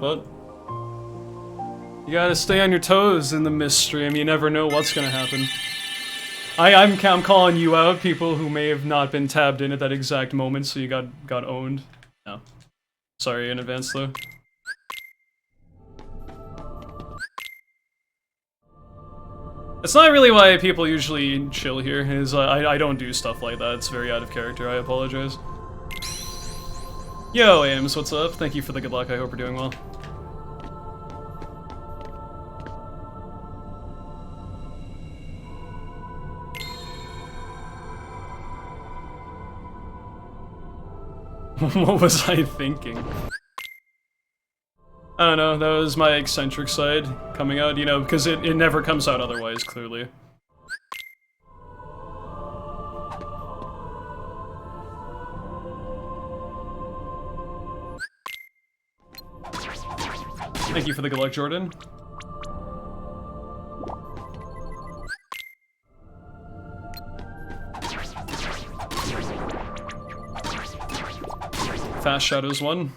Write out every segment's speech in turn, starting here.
But you gotta stay on your toes in the mist stream. You never know what's gonna happen. I'm calling you out, people who may have not been tabbed in at that exact moment, so you got owned. No. Sorry in advance, though. It's not really why people usually chill here, is I don't do stuff like that. It's very out of character, I apologize. Yo, Ames, what's up? Thank you for the good luck, I hope you're doing well. What was I thinking? I don't know, that was my eccentric side coming out, you know, because it never comes out otherwise, clearly. Thank you for the good luck, Jordan. Fast Shadows 1.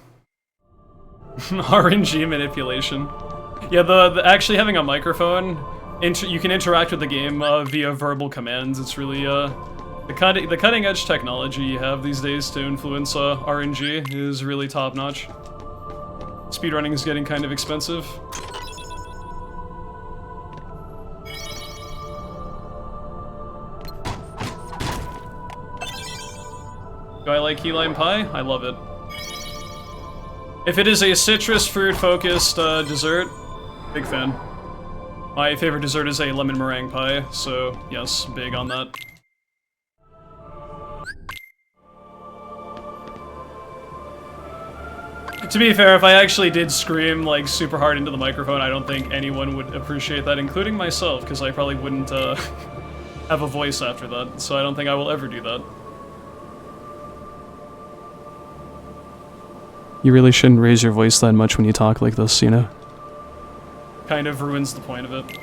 RNG manipulation. Yeah, the actually having a microphone, you can interact with the game via verbal commands. It's really the cutting edge technology you have these days to influence RNG is really top notch. Speedrunning is getting kind of expensive. Do I like key lime pie? I love it. If it is a citrus fruit focused dessert, big fan. My favorite dessert is a lemon meringue pie, so yes, big on that. To be fair, if I actually did scream like super hard into the microphone, I don't think anyone would appreciate that, including myself, because I probably wouldn't have a voice after that, so I don't think I will ever do that. You really shouldn't raise your voice that much when you talk like this, you know? Kind of ruins the point of it.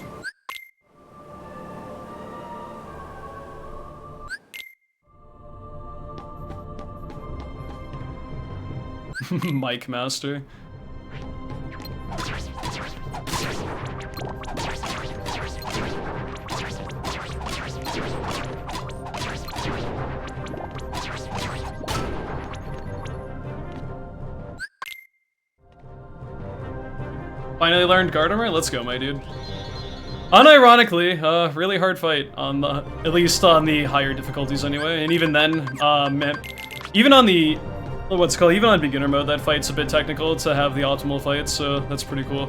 Mic Master. Finally learned Gardener? Let's go, my dude. Unironically, really hard fight on the, at least on the higher difficulties anyway, and even then, even on the, even on beginner mode, that fight's a bit technical to have the optimal fight, so that's pretty cool.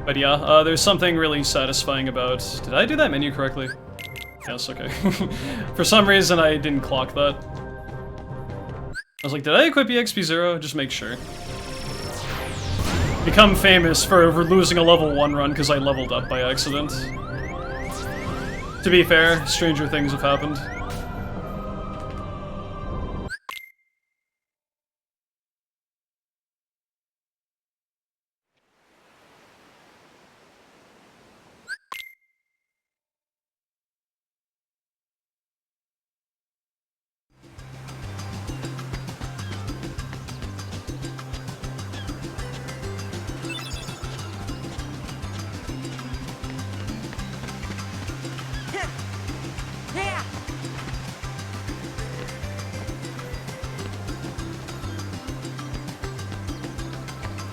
But yeah, there's something really satisfying about, did I do that menu correctly? Yes, okay. For some reason I didn't clock that. I was like, did I equip EXP0? Just make sure. Become famous for losing a level 1 run because I leveled up by accident. To be fair, stranger things have happened.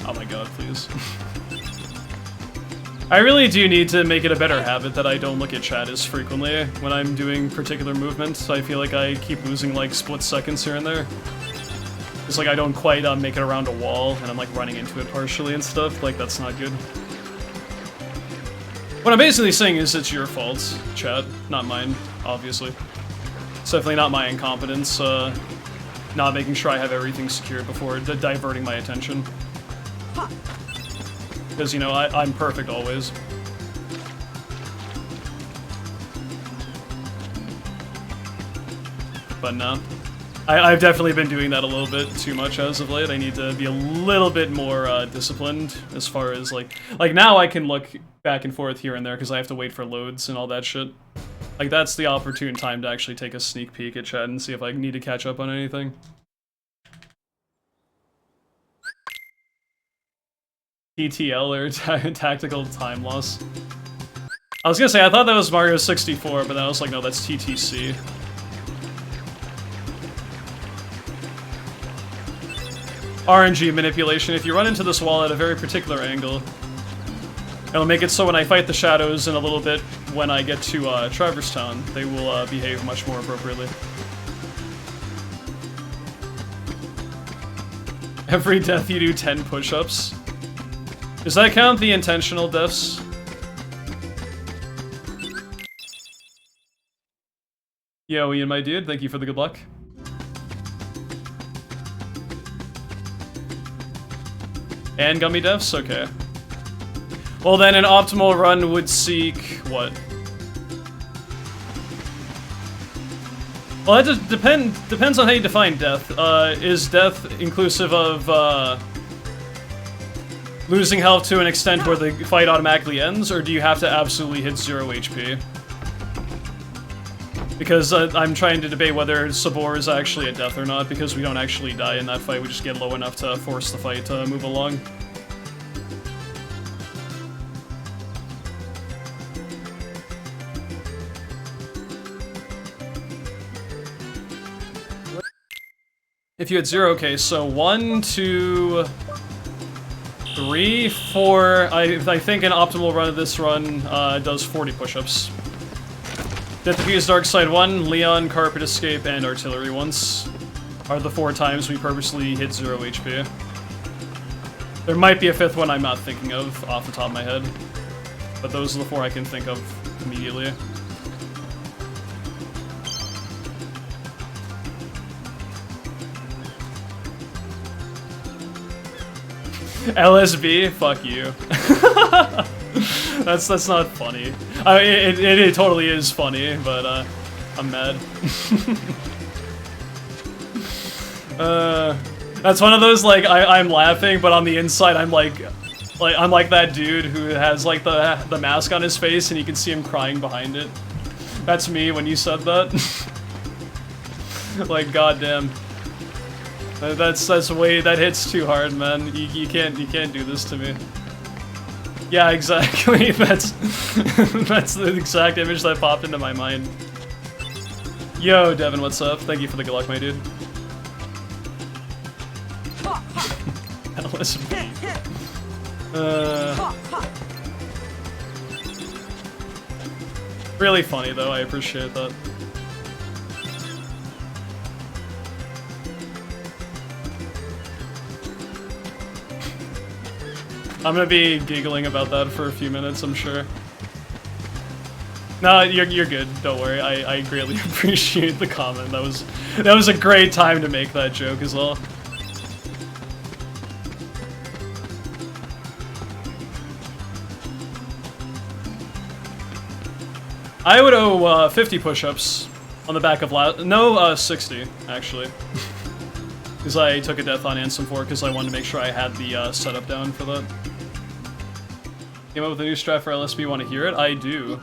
Oh my god, please. I really do need to make it a better habit that I don't look at chat as frequently when I'm doing particular movements. I feel like I keep losing like split seconds here and there. It's like I don't quite make it around a wall and I'm like running into it partially and stuff. Like, that's not good. What I'm basically saying is it's your fault, chat, not mine, obviously. It's definitely not my incompetence, not making sure I have everything secured before diverting my attention. Because, you know, I'm perfect always. But no. I've definitely been doing that a little bit too much as of late. I need to be a little bit more disciplined as far as, like now I can look back and forth here and there because I have to wait for loads and all that shit. Like, that's the opportune time to actually take a sneak peek at chat and see if I need to catch up on anything. TTL or tactical time loss. I was gonna say, I thought that was Mario 64, but then I was like, no, that's TTC. RNG manipulation. If you run into this wall at a very particular angle, it'll make it so when I fight the shadows in a little bit, when I get to Traverse Town, they will behave much more appropriately. Every death you do 10 push-ups. Does that count the intentional deaths? Yo, Ian, my dude, thank you for the good luck. And gummy deaths? Okay. Well then, an optimal run would seek... what? Well, that just depends on how you define death. Is death inclusive of, losing health to an extent where the fight automatically ends, or do you have to absolutely hit 0 HP? Because I'm trying to debate whether Sabor is actually a death or not, because we don't actually die in that fight, we just get low enough to force the fight to move along. If you had 0, okay, so 1, 2, 3, 4. I think an optimal run of this run does 40 push-ups. Death Defuse Dark Side 1, Leon, Carpet Escape, and Artillery once are the 4 times we purposely hit 0 HP. There might be a 5th one I'm not thinking of off the top of my head, but those are the 4 I can think of immediately. LSB? Fuck you. That's not funny. I mean, it totally is funny, but I'm mad. That's one of those, like, I'm laughing, but on the inside I'm like I'm like that dude who has like the mask on his face and you can see him crying behind it. That's me when you said that. Like, goddamn. That hits too hard, man. You can't do this to me. Yeah, exactly. That's the exact image that popped into my mind. Yo, Devin, what's up? Thank you for the good luck, my dude. LSB. Really funny though, I appreciate that. I'm gonna be giggling about that for a few minutes, I'm sure. No, you're good. Don't worry. I greatly appreciate the comment. That was a great time to make that joke as well. I would owe 50 push-ups on the back of 60 actually. Because I took a death on Ansem 4 because I wanted to make sure I had the setup down for that. Came up with a new strat for LSB, want to hear it? I do.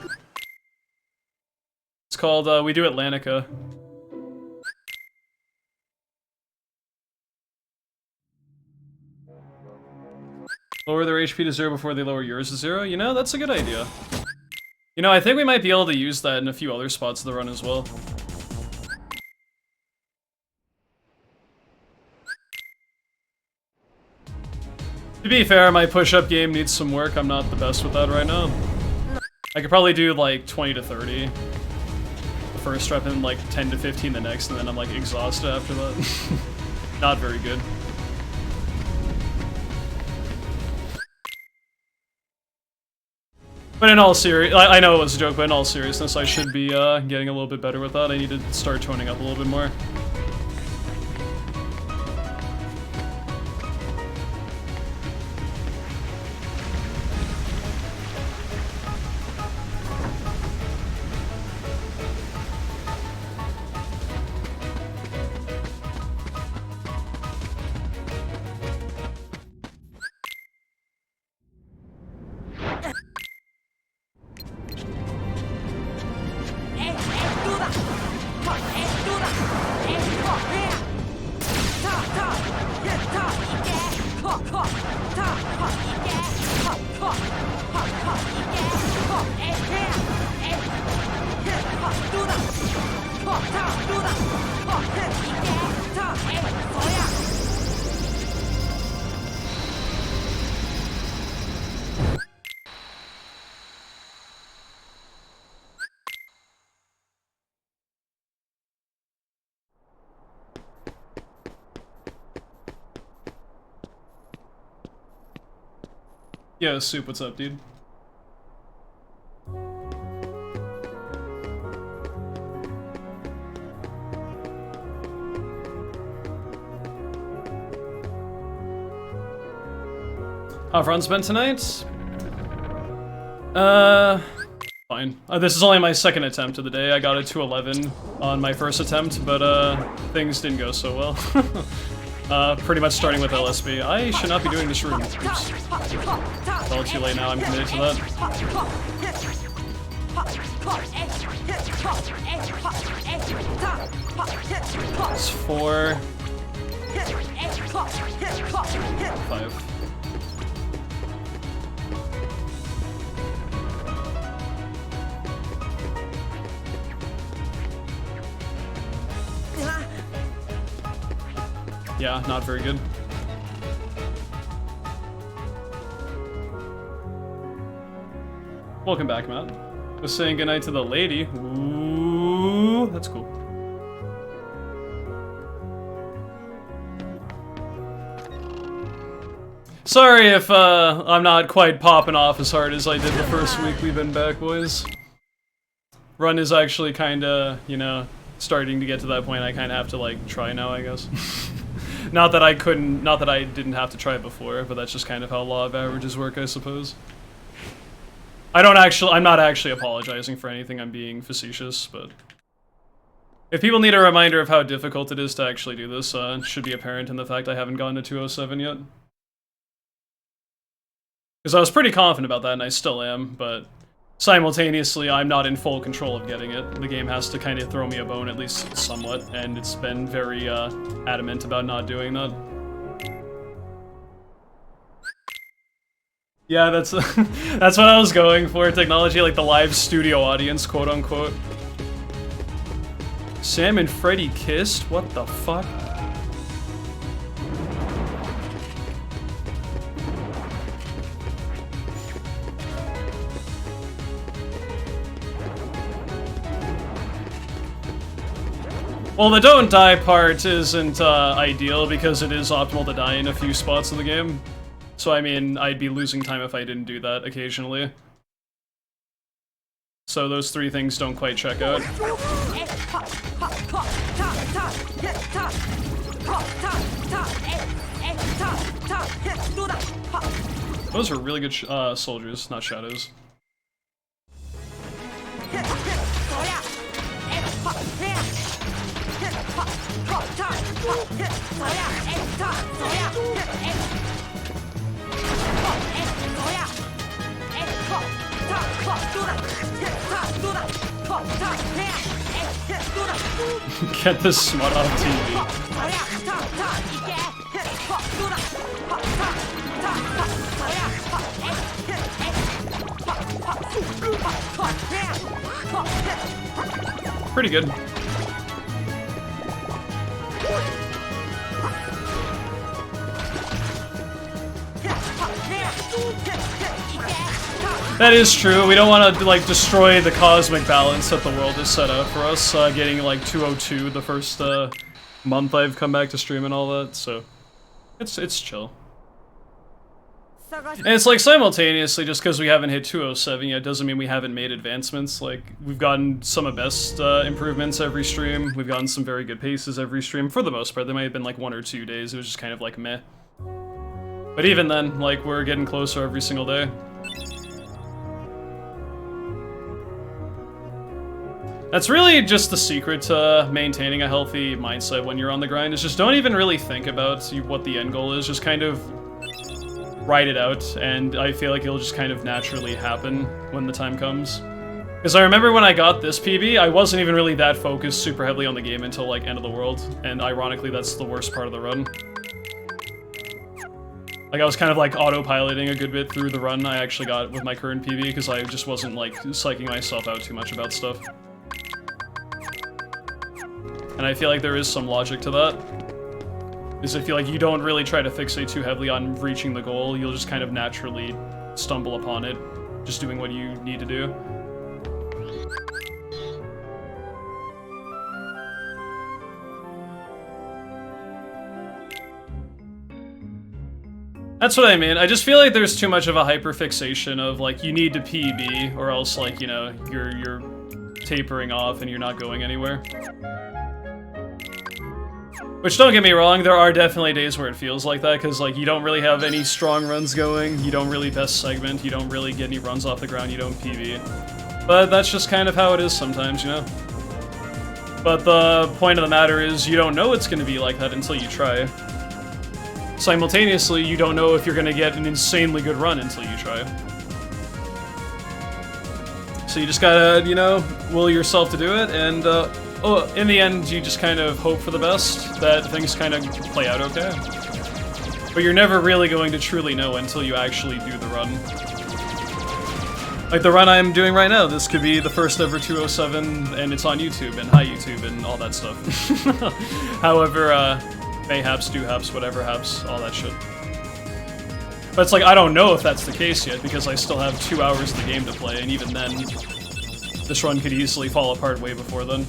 It's called, We Do Atlantica. Lower their HP to 0 before they lower yours to 0? You know, that's a good idea. You know, I think we might be able to use that in a few other spots of the run as well. To be fair, my push-up game needs some work. I'm not the best with that right now. I could probably do like 20 to 30 the first rep and like 10 to 15 the next, and then I'm like exhausted after that. Not very good. But in all seriousness, I know it was a joke, but in all seriousness, I should be getting a little bit better with that. I need to start toning up a little bit more. Yo, Soup, what's up, dude? How have runs been tonight? Fine. This is only my second attempt of the day. I got a 211 on my first attempt, but things didn't go so well. Pretty much starting with LSB. I should not be doing this room. Oops. It's all too late now, I'm committed to that. It's 4. 5. Yeah, not very good. Welcome back, Matt. Was saying goodnight to the lady. Ooh, that's cool. Sorry if I'm not quite popping off as hard as I did the first week we've been back, boys. Run is actually kinda, you know, starting to get to that point I kinda have to, like, try now, I guess. Not that I didn't have to try it before, but that's just kind of how law of averages work, I suppose. I'm not actually apologizing for anything, I'm being facetious, but... If people need a reminder of how difficult it is to actually do this, it should be apparent in the fact I haven't gotten to 207 yet. Because I was pretty confident about that, and I still am, but... Simultaneously, I'm not in full control of getting it. The game has to kind of throw me a bone, at least somewhat, and it's been very, adamant about not doing that. Yeah, that's that's what I was going for, technology, like the live studio audience, quote-unquote. Sam and Freddy kissed? What the fuck? Well, the don't die part isn't ideal because it is optimal to die in a few spots of the game. So I mean, I'd be losing time if I didn't do that occasionally. So those three things don't quite check out. Those are really good soldiers, not shadows. Get this smut off TV. Pretty good. That is true. We don't want to, like, destroy the cosmic balance that the world has set up for us, getting, like, 202 the first, month I've come back to stream and all that, so... It's chill. And it's, like, simultaneously, just because we haven't hit 207 yet, doesn't mean we haven't made advancements. Like, we've gotten some of best, improvements every stream, we've gotten some very good paces every stream, for the most part. There might have been, like, 1 or 2 days, it was just kind of, like, meh. But even then, like, we're getting closer every single day. That's really just the secret to maintaining a healthy mindset when you're on the grind, is just don't even really think about what the end goal is, just kind of write it out, and I feel like it'll just kind of naturally happen when the time comes. Because I remember when I got this PB, I wasn't even really that focused super heavily on the game until, like, End of the World, and ironically that's the worst part of the run. Like, I was kind of, like, autopiloting a good bit through the run I actually got with my current PB, because I just wasn't, like, psyching myself out too much about stuff. And I feel like there is some logic to that. Is I feel like you don't really try to fixate too heavily on reaching the goal, you'll just kind of naturally stumble upon it, just doing what you need to do. That's what I mean. I just feel like there's too much of a hyperfixation of like you need to PB or else like, you know, you're tapering off and you're not going anywhere. Which, don't get me wrong, there are definitely days where it feels like that, because like you don't really have any strong runs going, you don't really best segment, you don't really get any runs off the ground, you don't PB. But that's just kind of how it is sometimes, you know? But the point of the matter is, you don't know it's going to be like that until you try. Simultaneously, you don't know if you're going to get an insanely good run until you try. So you just gotta, you know, will yourself to do it, and in the end, you just kind of hope for the best, that things kind of play out okay. But you're never really going to truly know until you actually do the run. Like the run I'm doing right now, this could be the first ever 207, and it's on YouTube, and hi YouTube, and all that stuff. However, mayhaps, do-haps, whatever haps, all that shit. But it's like, I don't know if that's the case yet, because I still have 2 hours of the game to play, and even then, this run could easily fall apart way before then.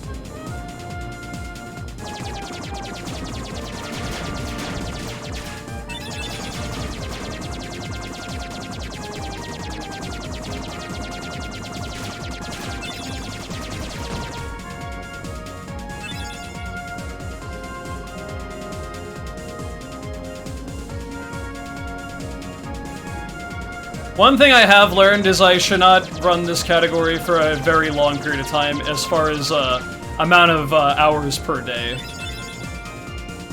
One thing I have learned is I should not run this category for a very long period of time as far as amount of hours per day.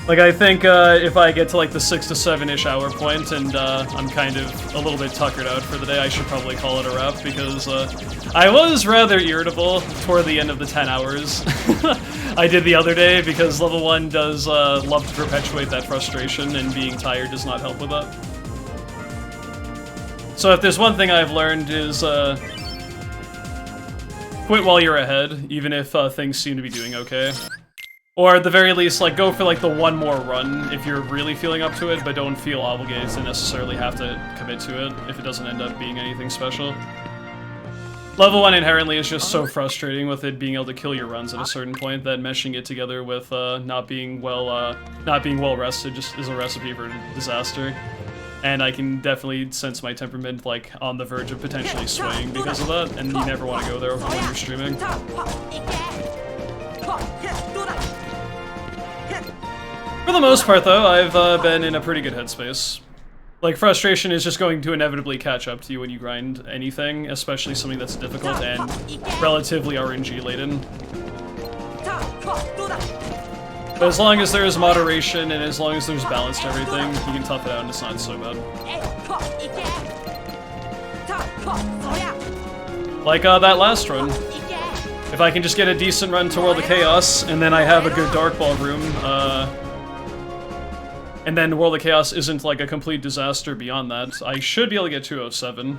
Like, I think if I get to like the 6 to 7-ish hour point and I'm kind of a little bit tuckered out for the day, I should probably call it a wrap, because I was rather irritable toward the end of the 10 hours I did the other day, because level 1 does love to perpetuate that frustration, and being tired does not help with that. So if there's one thing I've learned is, quit while you're ahead, even if things seem to be doing okay. Or at the very least, like, go for like the one more run if you're really feeling up to it, but don't feel obligated to necessarily have to commit to it if it doesn't end up being anything special. Level 1 inherently is just so frustrating with it being able to kill your runs at a certain point that meshing it together with not being well rested just is a recipe for disaster. And I can definitely sense my temperament, like, on the verge of potentially swaying because of that, and you never want to go there when you're streaming. For the most part, though, I've been in a pretty good headspace. Like, frustration is just going to inevitably catch up to you when you grind anything, especially something that's difficult and relatively RNG-laden. But as long as there's moderation and as long as there's balance to everything, you can tough it out and it's not so bad. Like that last run. If I can just get a decent run to World of Chaos, and then I have a good Dark Ball room, and then World of Chaos isn't like a complete disaster beyond that, I should be able to get 207,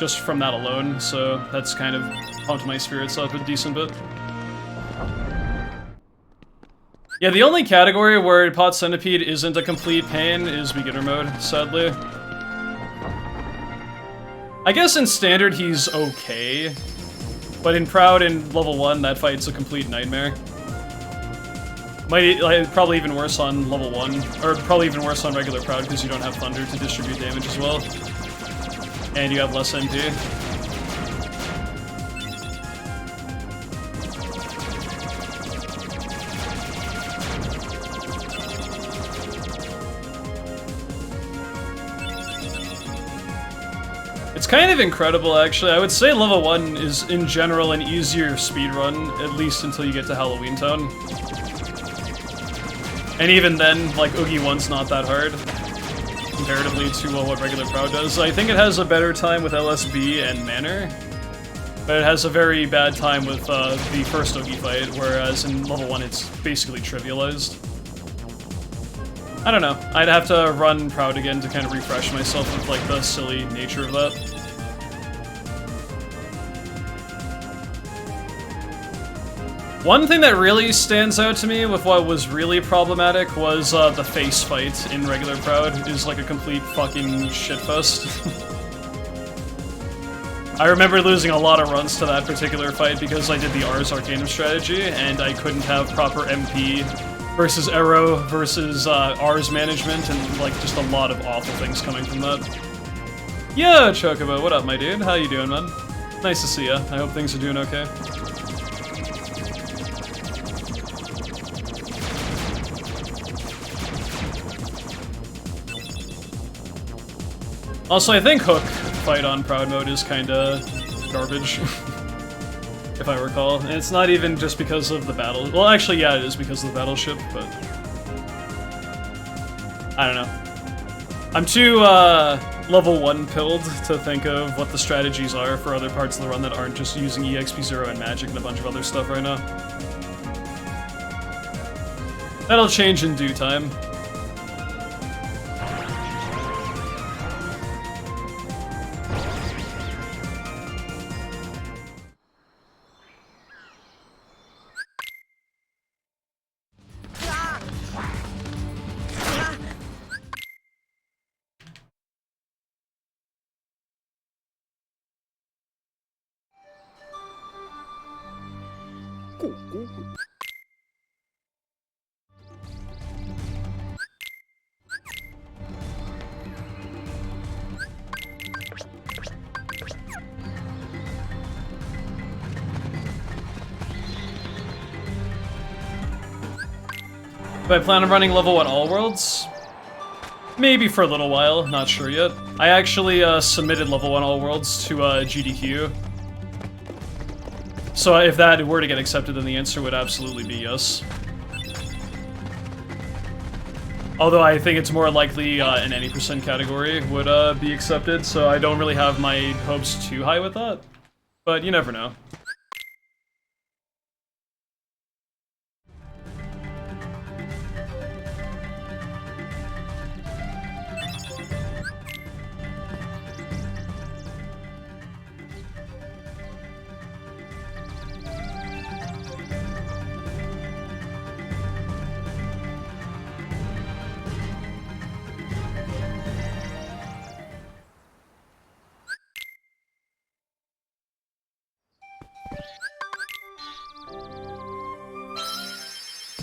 just from that alone, so that's kind of pumped my spirits up a decent bit. Yeah, the only category where Pot Centipede isn't a complete pain is beginner mode, sadly. I guess in standard he's okay, but in Proud and level 1 that fight's a complete nightmare. Probably even worse on level 1, or probably even worse on regular Proud because you don't have Thunder to distribute damage as well. And you have less MP. It's kind of incredible, actually. I would say level 1 is, in general, an easier speedrun, at least until you get to Halloween Town. And even then, like, Oogie 1's not that hard, comparatively to what regular Proud does. I think it has a better time with LSB and Manor, but it has a very bad time with the first Oogie fight, whereas in level 1 it's basically trivialized. I don't know. I'd have to run Proud again to kind of refresh myself with, like, the silly nature of that. One thing that really stands out to me with what was really problematic was the face fight in regular Proud is like a complete fucking shitfest. I remember losing a lot of runs to that particular fight because I did the Ars Arcanum strategy and I couldn't have proper MP versus Arrow versus R's management, and like just a lot of awful things coming from that. Yeah, Chocobo, what up, my dude? How you doing, man? Nice to see ya. I hope things are doing okay. Also, I think Hook fight on Proud Mode is kinda garbage, if I recall. And it's not even just because of the battle. Well, actually, yeah, it is because of the battleship, but I don't know. I'm too level 1 pilled to think of what the strategies are for other parts of the run that aren't just using EXP0 and magic and a bunch of other stuff right now. That'll change in due time. Do I plan on running level 1 all worlds? Maybe for a little while, not sure yet. I actually submitted level 1 all worlds to GDQ. So if that were to get accepted, then the answer would absolutely be yes. Although I think it's more likely an any % category would be accepted, so I don't really have my hopes too high with that. But you never know.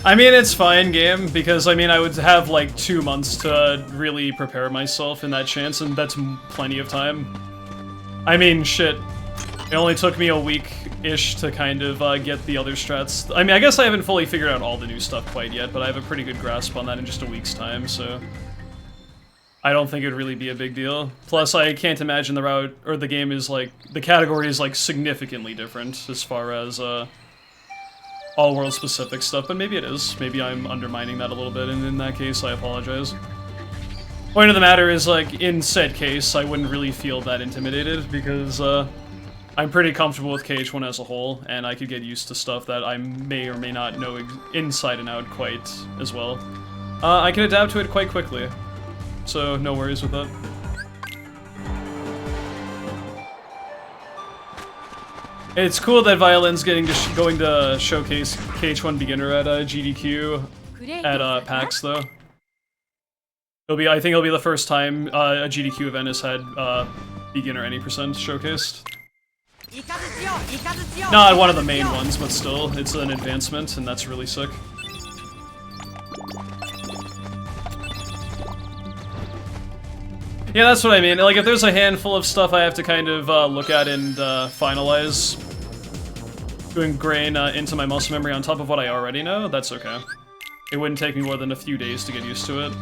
I mean, it's fine game, because, I mean, I would have, like, 2 months to really prepare myself in that chance, and that's plenty of time. I mean, shit. It only took me a week-ish to kind of get the other strats. I mean, I guess I haven't fully figured out all the new stuff quite yet, but I have a pretty good grasp on that in just a week's time, so I don't think it would really be a big deal. Plus, I can't imagine the route, or the game is, like, the category is, like, significantly different as far as, all world specific stuff, but maybe it is. Maybe I'm undermining that a little bit, and in that case, I apologize. Point of the matter is, like, in said case, I wouldn't really feel that intimidated, because, I'm pretty comfortable with KH1 as a whole, and I could get used to stuff that I may or may not know inside and out quite as well. I can adapt to it quite quickly, so no worries with that. It's cool that Violin's going to showcase KH1 Beginner at GDQ at PAX, though. I think it'll be the first time a GDQ event has had Beginner any % showcased. Not one of the main ones, but still, it's an advancement, and that's really sick. Yeah, that's what I mean. Like, if there's a handful of stuff I have to kind of look at and finalize, to ingrain into my muscle memory on top of what I already know, that's okay. It wouldn't take me more than a few days to get used to it.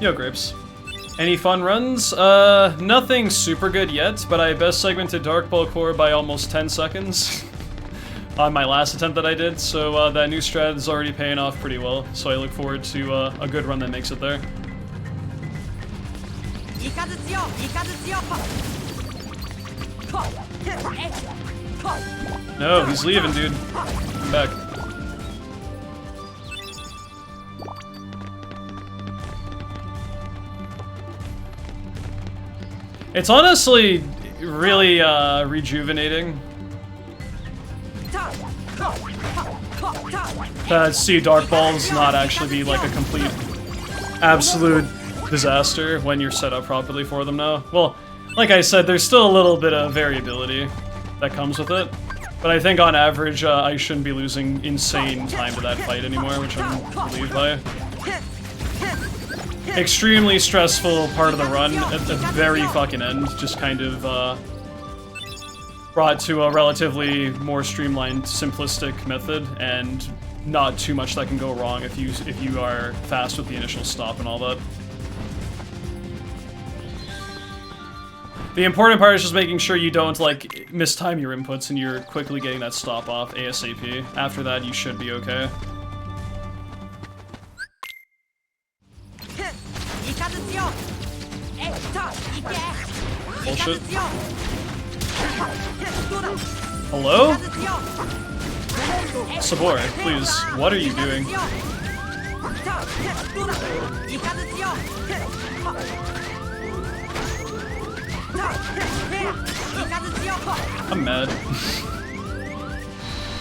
Yo, Grapes. Any fun runs? Nothing super good yet, but I best segmented Dark Ball Core by almost 10 seconds on my last attempt that I did, so that new strat is already paying off pretty well, so I look forward to a good run that makes it there. No, he's leaving, dude. Come back. It's honestly really rejuvenating. that see Dark Balls not actually be like a complete, absolute disaster when you're set up properly for them now. Well, like I said, there's still a little bit of variability that comes with it, but I think on average I shouldn't be losing insane time to that fight anymore, which I'm relieved by. Extremely stressful part of the run at the very fucking end, just kind of brought to a relatively more streamlined, simplistic method, and not too much that can go wrong if you are fast with the initial stop and all that. The important part is just making sure you don't, like, mistime your inputs and you're quickly getting that stop off ASAP. After that, you should be okay. Bullshit. Hello? Sabor, please, what are you doing? I'm mad.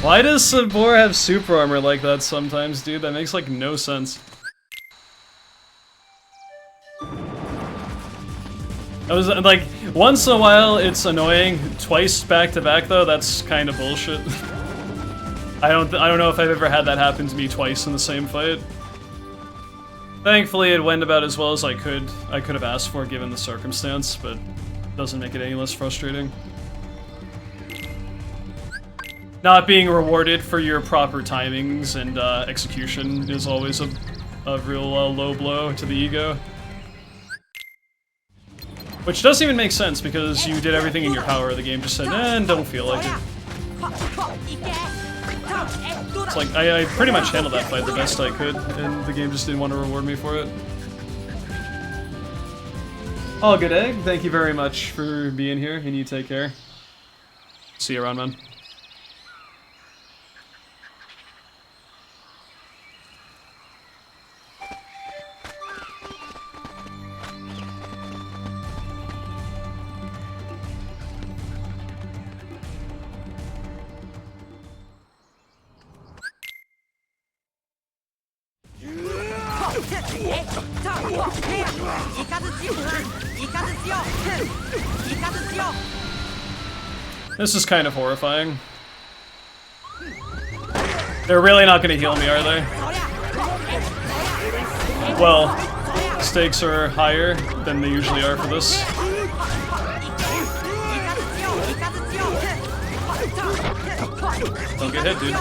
Why does Sabor have super armor like that sometimes, dude? That makes, like, no sense. I was, like, once in a while it's annoying. Twice back to back, though, that's kind of bullshit. I don't know if I've ever had that happen to me twice in the same fight. Thankfully, it went about as well as I could have asked for given the circumstance, but doesn't make it any less frustrating. Not being rewarded for your proper timings and execution is always a real low blow to the ego. Which doesn't even make sense because you did everything in your power. The game just said, eh, don't feel like it. It's like, I pretty much handled that fight the best I could, and the game just didn't want to reward me for it. All good, Egg. Thank you very much for being here, and you take care. See you around, man. This is kind of horrifying. They're really not gonna heal me, are they? Well, stakes are higher than they usually are for this. Don't get hit, dude.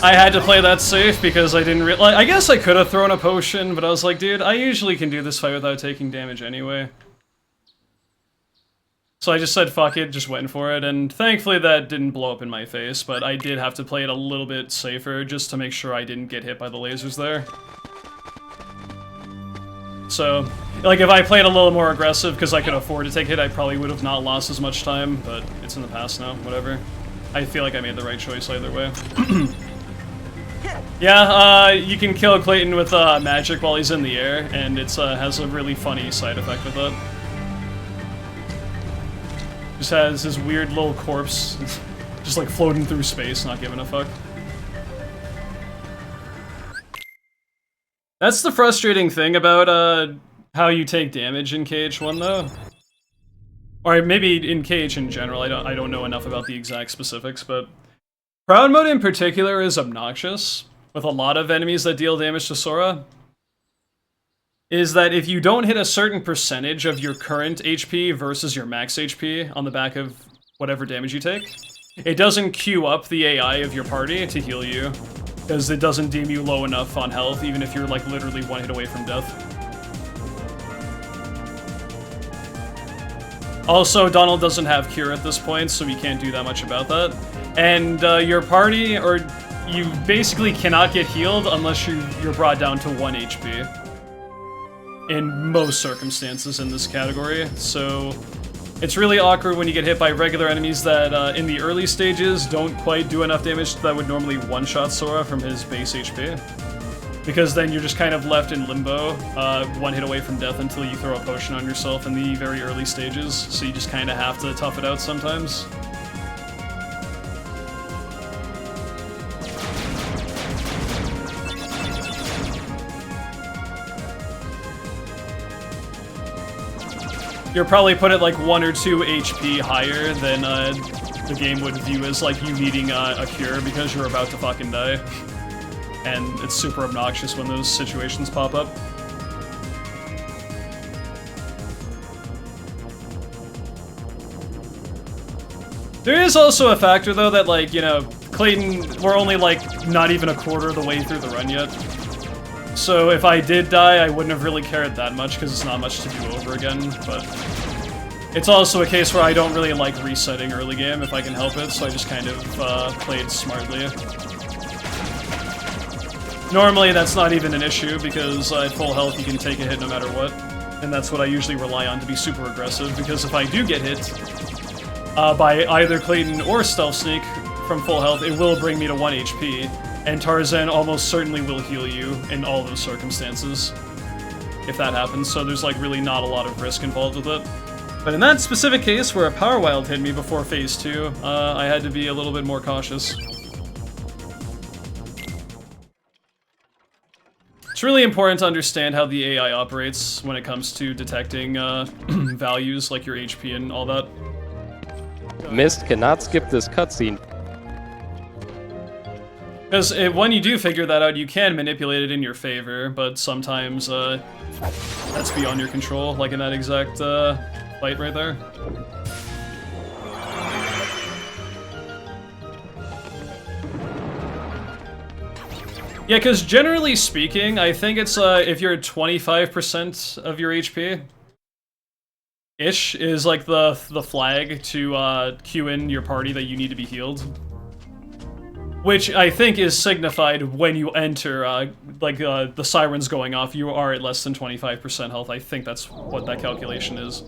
I had to play that safe because I didn't realize. I guess I could have thrown a potion, but I was like, dude, I usually can do this fight without taking damage anyway. So I just said fuck it, just went for it, and thankfully that didn't blow up in my face, but I did have to play it a little bit safer just to make sure I didn't get hit by the lasers there. So, like, if I played a little more aggressive because I could afford to take hit, I probably would have not lost as much time, but it's in the past now, whatever. I feel like I made the right choice either way. Yeah, you can kill Clayton with magic while he's in the air, and it has a really funny side effect with it. Just has his weird little corpse, just like floating through space, not giving a fuck. That's the frustrating thing about how you take damage in KH1 though. Or maybe in KH in general, I don't know enough about the exact specifics, but Proud Mode in particular is obnoxious, with a lot of enemies that deal damage to Sora. Is that if you don't hit a certain percentage of your current HP versus your max HP on the back of whatever damage you take, it doesn't queue up the AI of your party to heal you, because it doesn't deem you low enough on health, even if you're like literally one hit away from death. Also, Donald doesn't have Cure at this point, so we can't do that much about that. And your party, or you basically cannot get healed unless you're brought down to 1 HP. In most circumstances in this category, so It's really awkward when you get hit by regular enemies that, in the early stages, don't quite do enough damage that would normally one-shot Sora from his base HP. Because then you're just kind of left in limbo, one hit away from death until you throw a potion on yourself in the very early stages, so you just kind of have to tough it out sometimes. You'll probably put it like 1 or 2 HP higher than the game would view as like you needing a cure because you're about to fucking die. And it's super obnoxious when those situations pop up. There is also a factor though that like, you know, Clayton, we're only like not even a quarter of the way through the run yet. So if I did die, I wouldn't have really cared that much because it's not much to do over again, but it's also a case where I don't really like resetting early game if I can help it, so I just kind of played smartly. Normally that's not even an issue because at full health you can take a hit no matter what, and that's what I usually rely on to be super aggressive, because if I do get hit by either Clayton or Stealth Sneak from full health, it will bring me to 1 HP. And Tarzan almost certainly will heal you in all those circumstances, if that happens, so there's like really not a lot of risk involved with it. But in that specific case, where a Power Wild hit me before Phase 2, I had to be a little bit more cautious. It's really important to understand how the AI operates when it comes to detecting values like your HP and all that. Mist cannot skip this cutscene. Because when you do figure that out, you can manipulate it in your favor, but sometimes that's beyond your control, like in that exact fight right there. Yeah, because generally speaking, I think it's if you're at 25% of your HP-ish is like the flag to queue in your party that you need to be healed. Which I think is signified when you enter, the sirens going off, you are at less than 25% health. I think that's what that calculation is.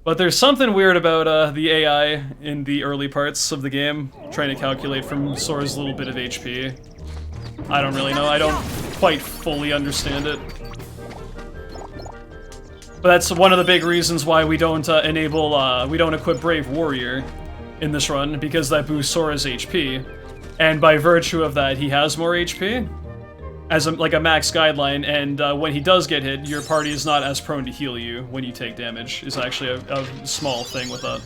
But there's something weird about the AI in the early parts of the game, trying to calculate from Sora's little bit of HP. I don't really know, I don't quite fully understand it. But that's one of the big reasons why we don't we don't equip Brave Warrior in this run, because that boosts Sora's HP. And by virtue of that, he has more HP as like a max guideline, and when he does get hit, your party is not as prone to heal you when you take damage, is actually a small thing with that.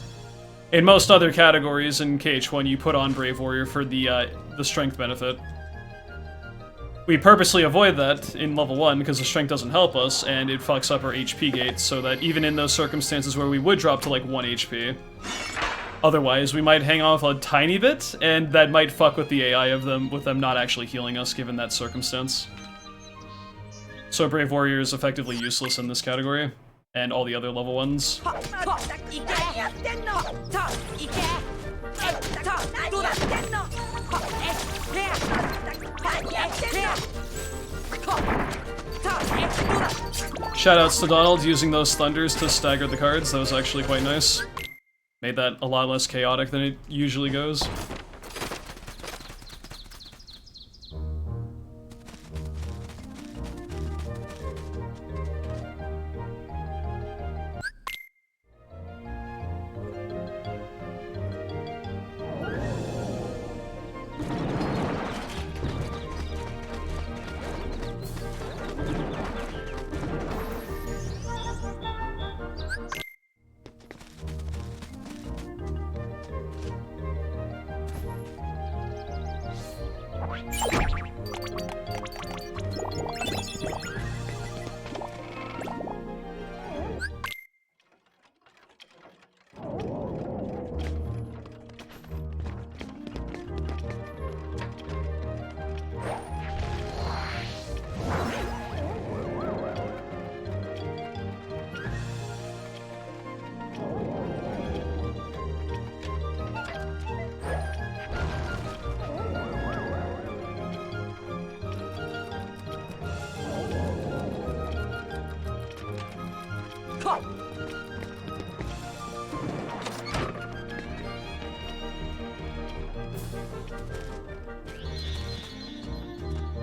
In most other categories in KH1, you put on Brave Warrior for the strength benefit. We purposely avoid that in level 1 because the strength doesn't help us, and it fucks up our HP gate, so that even in those circumstances where we would drop to like 1 HP, otherwise, we might hang off a tiny bit, and that might fuck with the AI of them, with them not actually healing us given that circumstance. So Brave Warrior is effectively useless in this category, and all the other level ones. Shoutouts to Donald using those thunders to stagger the cards, that was actually quite nice. Made that a lot less chaotic than it usually goes.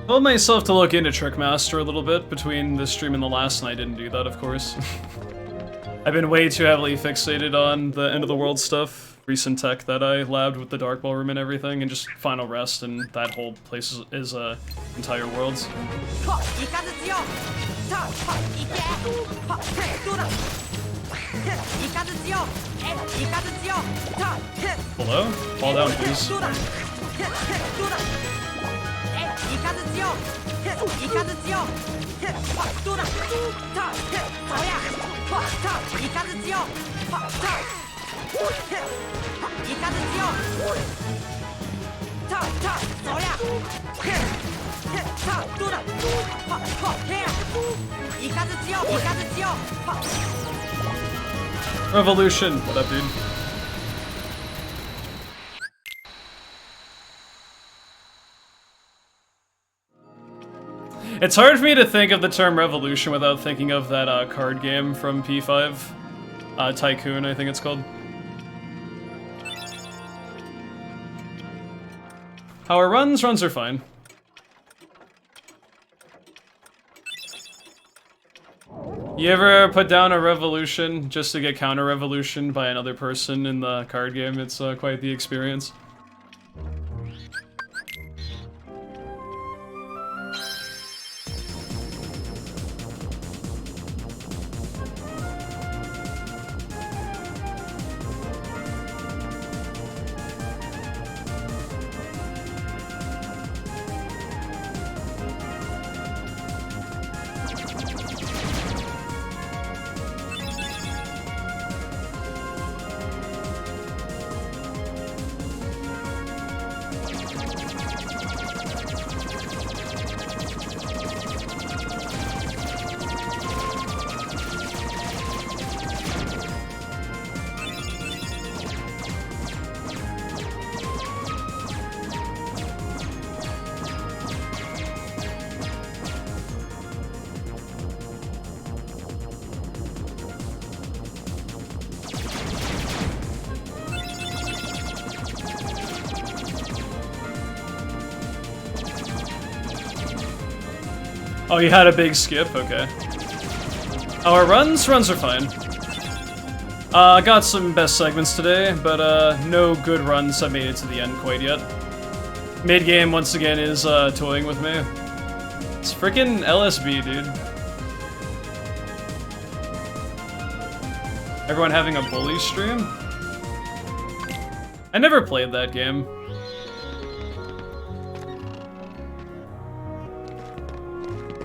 Told myself to look into Trickmaster a little bit between this stream and the last, and I didn't do that, of course. I've been way too heavily fixated on the end of the world stuff, recent tech that I labbed with the Dark Ballroom and everything, and just Final Rest, and that whole place is entire worlds. Hello? Fall down, please. Revolution! What up, dude? It's hard for me to think of the term revolution without thinking of that card game from P5. Tycoon, I think it's called. How are runs? Runs are fine. You ever put down a revolution just to get counter-revolution by another person in the card game? It's quite the experience. Oh, you had a big skip? Okay. Our runs? Runs are fine. Got some best segments today, but no good runs have made it to the end quite yet. Mid-game, once again, is toying with me. It's frickin' LSB, dude. Everyone having a bully stream? I never played that game.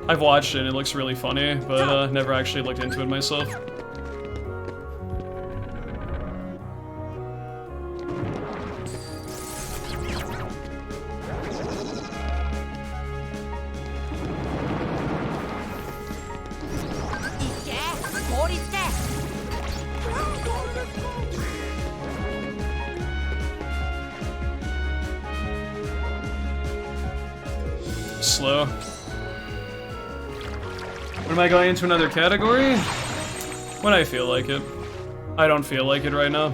I've watched it and it looks really funny, but never actually looked into it myself. Slow. When am I going into another category? When I feel like it. I don't feel like it right now.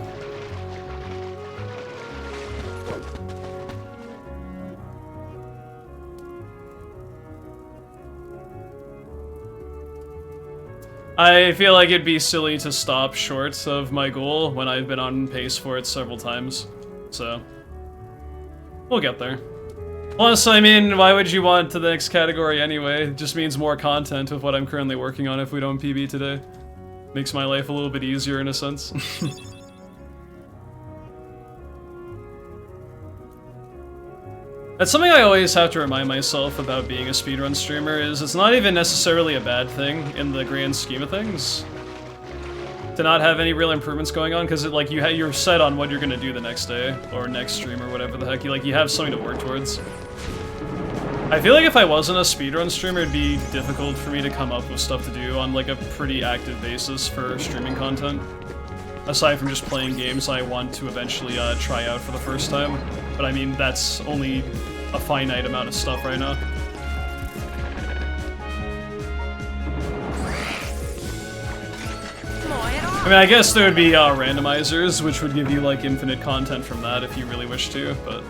I feel like it'd be silly to stop short of my goal when I've been on pace for it several times. So, we'll get there. Plus, I mean, why would you want to the next category anyway? It just means more content with what I'm currently working on if we don't PB today. Makes my life a little bit easier in a sense. That's something I always have to remind myself about being a speedrun streamer, is it's not even necessarily a bad thing in the grand scheme of things to not have any real improvements going on, because like you're set on what you're gonna do the next day or next stream or whatever the heck. You have something to work towards. I feel like if I wasn't a speedrun streamer, it'd be difficult for me to come up with stuff to do on like a pretty active basis for streaming content. Aside from just playing games I want to eventually try out for the first time. But I mean, that's only a finite amount of stuff right now. I mean, I guess there would be randomizers, which would give you like infinite content from that if you really wish to, but...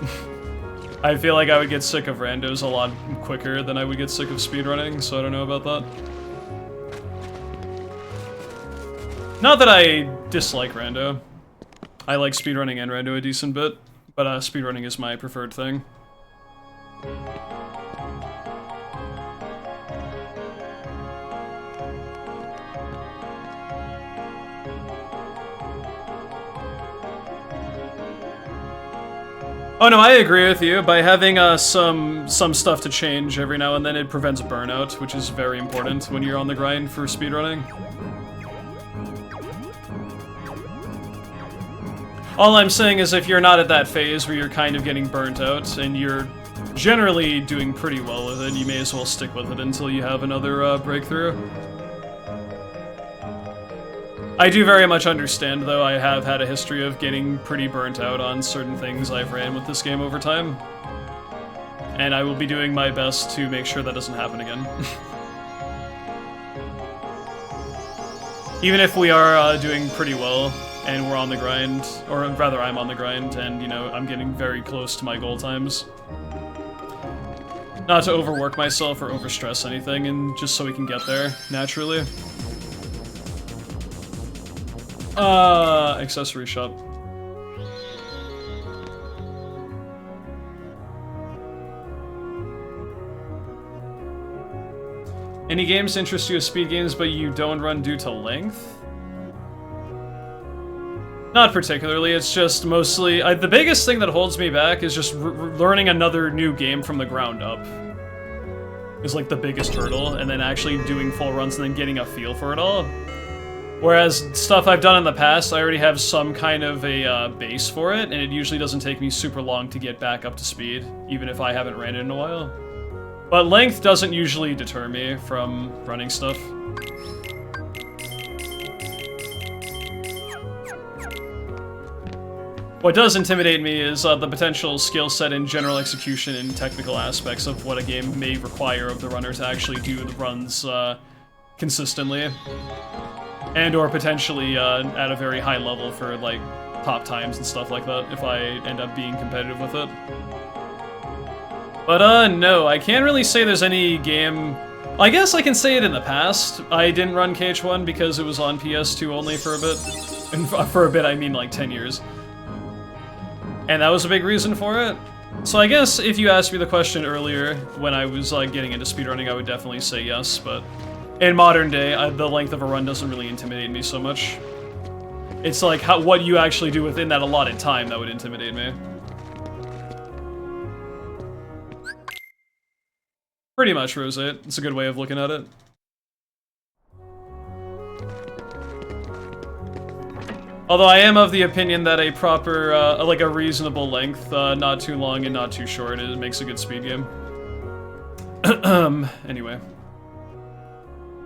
I feel like I would get sick of randos a lot quicker than I would get sick of speedrunning, so I don't know about that. Not that I dislike rando. I like speedrunning and rando a decent bit, but speedrunning is my preferred thing. Oh no, I agree with you. By having some stuff to change every now and then, it prevents burnout, which is very important when you're on the grind for speedrunning. All I'm saying is if you're not at that phase where you're kind of getting burnt out and you're generally doing pretty well with it, you may as well stick with it until you have another breakthrough. I do very much understand, though. I have had a history of getting pretty burnt out on certain things I've ran with this game over time. And I will be doing my best to make sure that doesn't happen again. Even if we are doing pretty well, and we're on the grind, or rather I'm on the grind, and, you know, I'm getting very close to my goal times. Not to overwork myself or overstress anything, and just so we can get there, naturally. Accessory shop. Any games interest you as speed games, but you don't run due to length? Not particularly, it's just mostly... the biggest thing that holds me back is just learning another new game from the ground up. Is like the biggest hurdle, and then actually doing full runs and then getting a feel for it all. Whereas stuff I've done in the past, I already have some kind of a base for it, and it usually doesn't take me super long to get back up to speed, even if I haven't ran it in a while. But length doesn't usually deter me from running stuff. What does intimidate me is the potential skill set and general execution and technical aspects of what a game may require of the runner to actually do the runs consistently. And or potentially at a very high level for like top times and stuff like that if I end up being competitive with it. But no, I can't really say there's any game... I guess I can say it in the past. I didn't run KH1 because it was on PS2 only for a bit. And for a bit I mean like 10 years. And that was a big reason for it. So I guess if you asked me the question earlier when I was like getting into speedrunning, I would definitely say yes, but in modern day, the length of a run doesn't really intimidate me so much. It's like what you actually do within that allotted time that would intimidate me. Pretty much, Rosette. It's a good way of looking at it. Although I am of the opinion that a proper, like a reasonable length, not too long and not too short, it makes a good speed game. Anyway.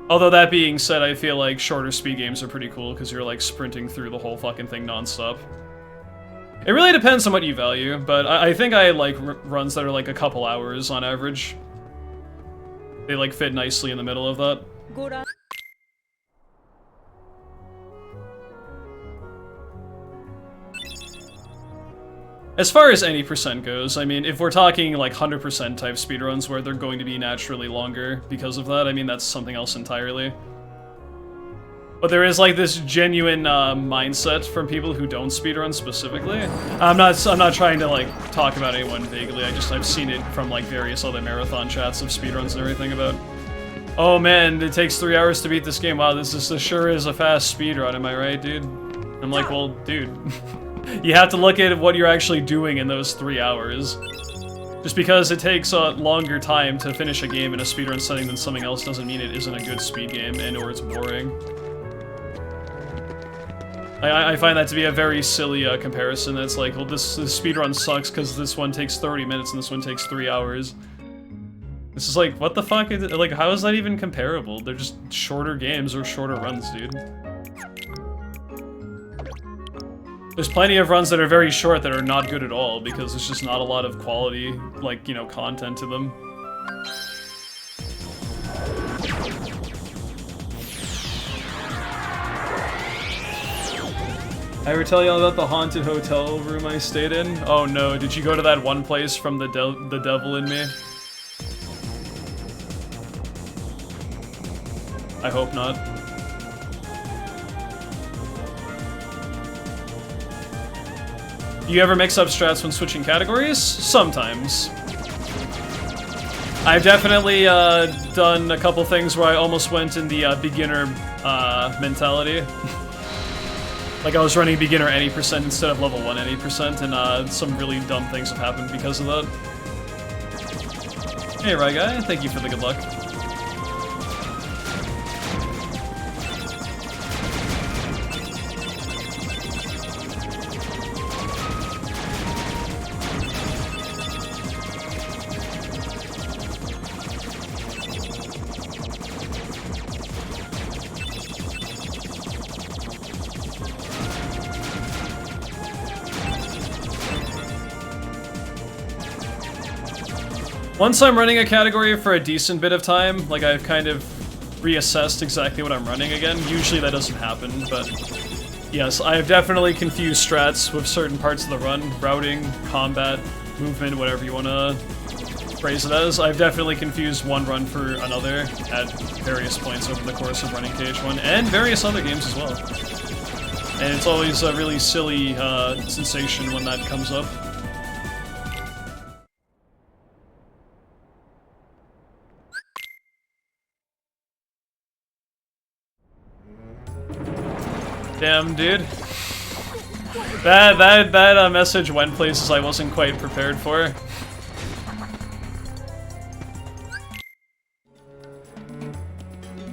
Although that being said, I feel like shorter speed games are pretty cool because you're like sprinting through the whole fucking thing non-stop. It really depends on what you value, but I think I like runs that are like a couple hours on average. They like fit nicely in the middle of that. As far as any percent goes, I mean, if we're talking like 100% type speedruns where they're going to be naturally longer because of that, I mean, that's something else entirely. But there is like this genuine mindset from people who don't speedrun specifically. I'm not trying to like talk about anyone vaguely. I've seen it from like various other marathon chats of speedruns and everything about, oh man, it takes 3 hours to beat this game. Wow, this sure is a fast speedrun. Am I right, dude? I'm like, well, dude. You have to look at what you're actually doing in those 3 hours. Just because it takes a longer time to finish a game in a speedrun setting than something else doesn't mean it isn't a good speed game and or it's boring. I find that to be a very silly comparison. That's like, well, this speedrun sucks because this one takes 30 minutes and this one takes 3 hours. This is like, what the fuck? Like, how is that even comparable? They're just shorter games or shorter runs, dude. There's plenty of runs that are very short that are not good at all because there's just not a lot of quality, like, you know, content to them. I ever tell you all about the haunted hotel room I stayed in? Oh no, did you go to that one place from the Devil in Me? I hope not. Do you ever mix up strats when switching categories? Sometimes. I've definitely done a couple things where I almost went in the beginner mentality. Like I was running beginner any percent instead of level 1 any percent, and some really dumb things have happened because of that. Hey, Right Guy, thank you for the good luck. Once I'm running a category for a decent bit of time, like I've kind of reassessed exactly what I'm running again. Usually that doesn't happen, but yes, I've definitely confused strats with certain parts of the run. Routing, combat, movement, whatever you want to phrase it as. I've definitely confused one run for another at various points over the course of running KH1, and various other games as well. And it's always a really silly sensation when that comes up. Damn, dude. That message went places I wasn't quite prepared for.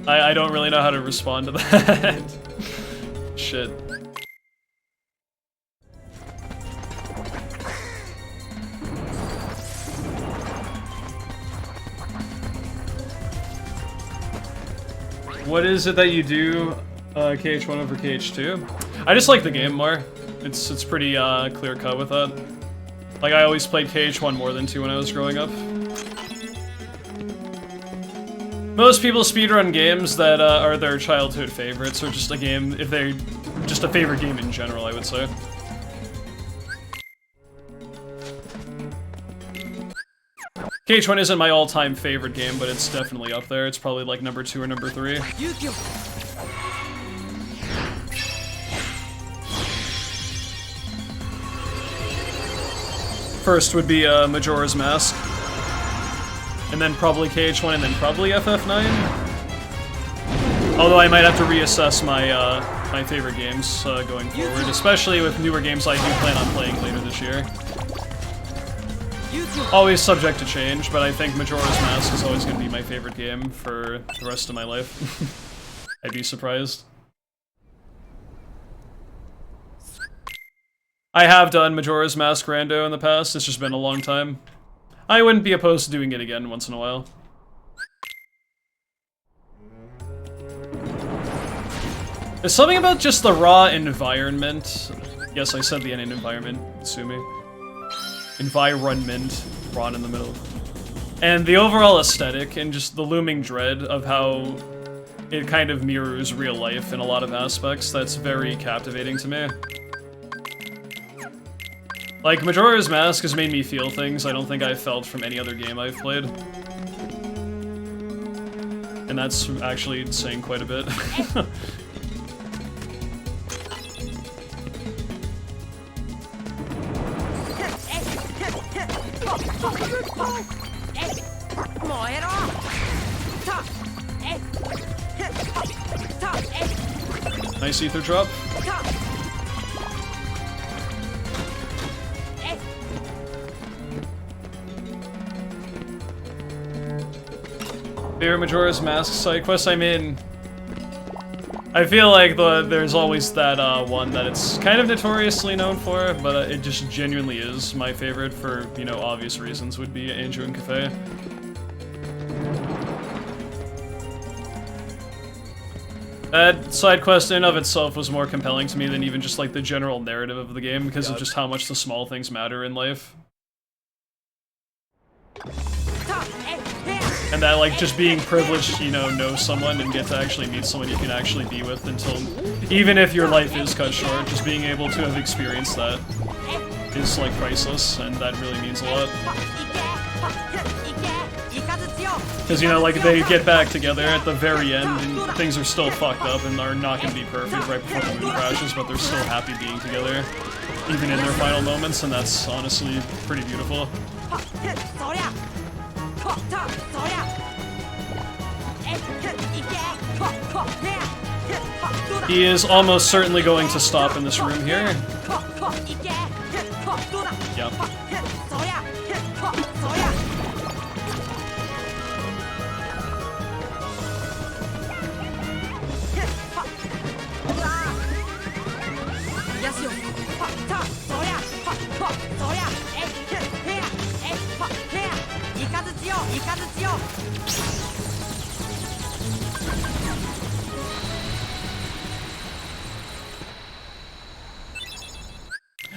I don't really know how to respond to that. Shit. What is it that you do KH1 over KH2? I just like the game more. It's pretty clear cut with that. Like I always played KH1 more than 2 when I was growing up. Most people speedrun games that are their childhood favorites, or just a game if they're just a favorite game in general, I would say. KH1 isn't my all-time favorite game, but it's definitely up there. It's probably like number 2 or number 3. First would be Majora's Mask, and then probably KH1, and then probably FF9. Although I might have to reassess my my favorite games going forward, especially with newer games I do plan on playing later this year. Always subject to change, but I think Majora's Mask is always going to be my favorite game for the rest of my life. I'd be surprised. I have done Majora's Mask Rando in the past, it's just been a long time. I wouldn't be opposed to doing it again once in a while. There's something about just the raw environment. Yes, I said the N in environment, sue me. Environment, raw in the middle. And the overall aesthetic and just the looming dread of how it kind of mirrors real life in a lot of aspects, that's very captivating to me. Like, Majora's Mask has made me feel things I don't think I've felt from any other game I've played. And that's actually saying quite a bit. Nice ether drop. Favorite Majora's Mask side quest I'm in. I feel like there's always that one that it's kind of notoriously known for, but it just genuinely is my favorite for, you know, obvious reasons, would be Andrew and Cafe. That side quest in and of itself was more compelling to me than even just like the general narrative of the game, because of just how much the small things matter in life. And and that like just being privileged, you know someone and get to actually meet someone you can actually be with until, even if your life is cut short, just being able to have experienced that is like priceless, and that really means a lot. Because, you know, like, they get back together at the very end, and things are still fucked up and are not going to be perfect right before the moon crashes, but they're still happy being together, even in their final moments, and that's honestly pretty beautiful. He is almost certainly going to stop in this room here. Yep.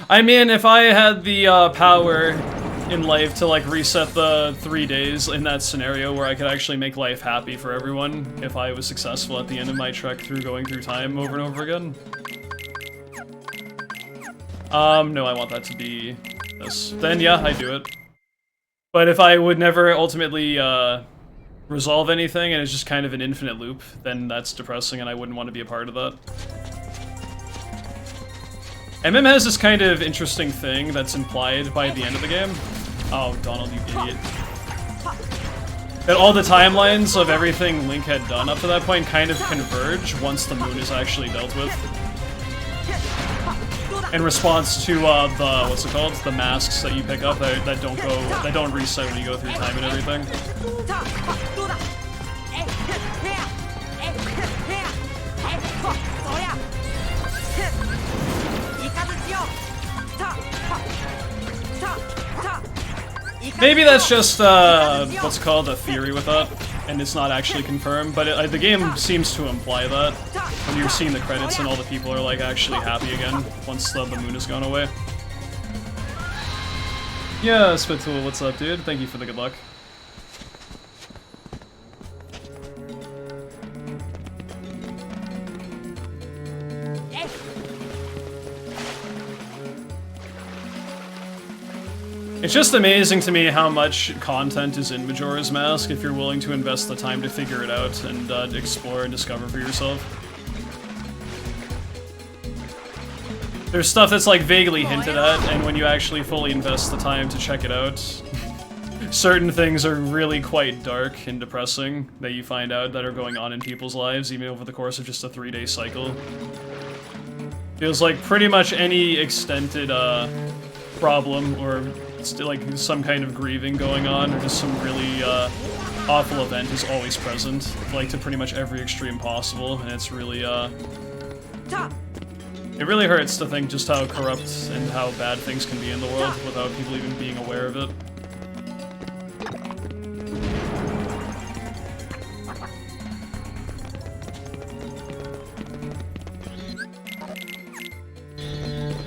I mean, if I had the power in life to like reset the 3 days in that scenario where I could actually make life happy for everyone, if I was successful at the end of my trek through going through time over and over again. No, I want that to be this. Then yeah, I do it. But if I would never ultimately resolve anything and it's just kind of an infinite loop, then that's depressing and I wouldn't want to be a part of that. MM has this kind of interesting thing that's implied by the end of the game. Oh, Donald, you idiot. That all the timelines of everything Link had done up to that point kind of converge once the moon is actually dealt with. In response to the, what's it called? The masks that you pick up that don't reset when you go through time and everything. Maybe that's just, what's it called, a theory with that, and it's not actually confirmed, but the game seems to imply that when you're seeing the credits and all the people are, like, actually happy again once the moon has gone away. Yeah, Spitool, what's up, dude? Thank you for the good luck. It's just amazing to me how much content is in Majora's Mask if you're willing to invest the time to figure it out and explore and discover for yourself. There's stuff that's like vaguely hinted at, and when you actually fully invest the time to check it out, certain things are really quite dark and depressing that you find out that are going on in people's lives, even over the course of just a 3-day cycle. Feels like pretty much any extended problem or like some kind of grieving going on, or just some really awful event is always present, like to pretty much every extreme possible, and it's really it really hurts to think just how corrupt and how bad things can be in the world without people even being aware of it.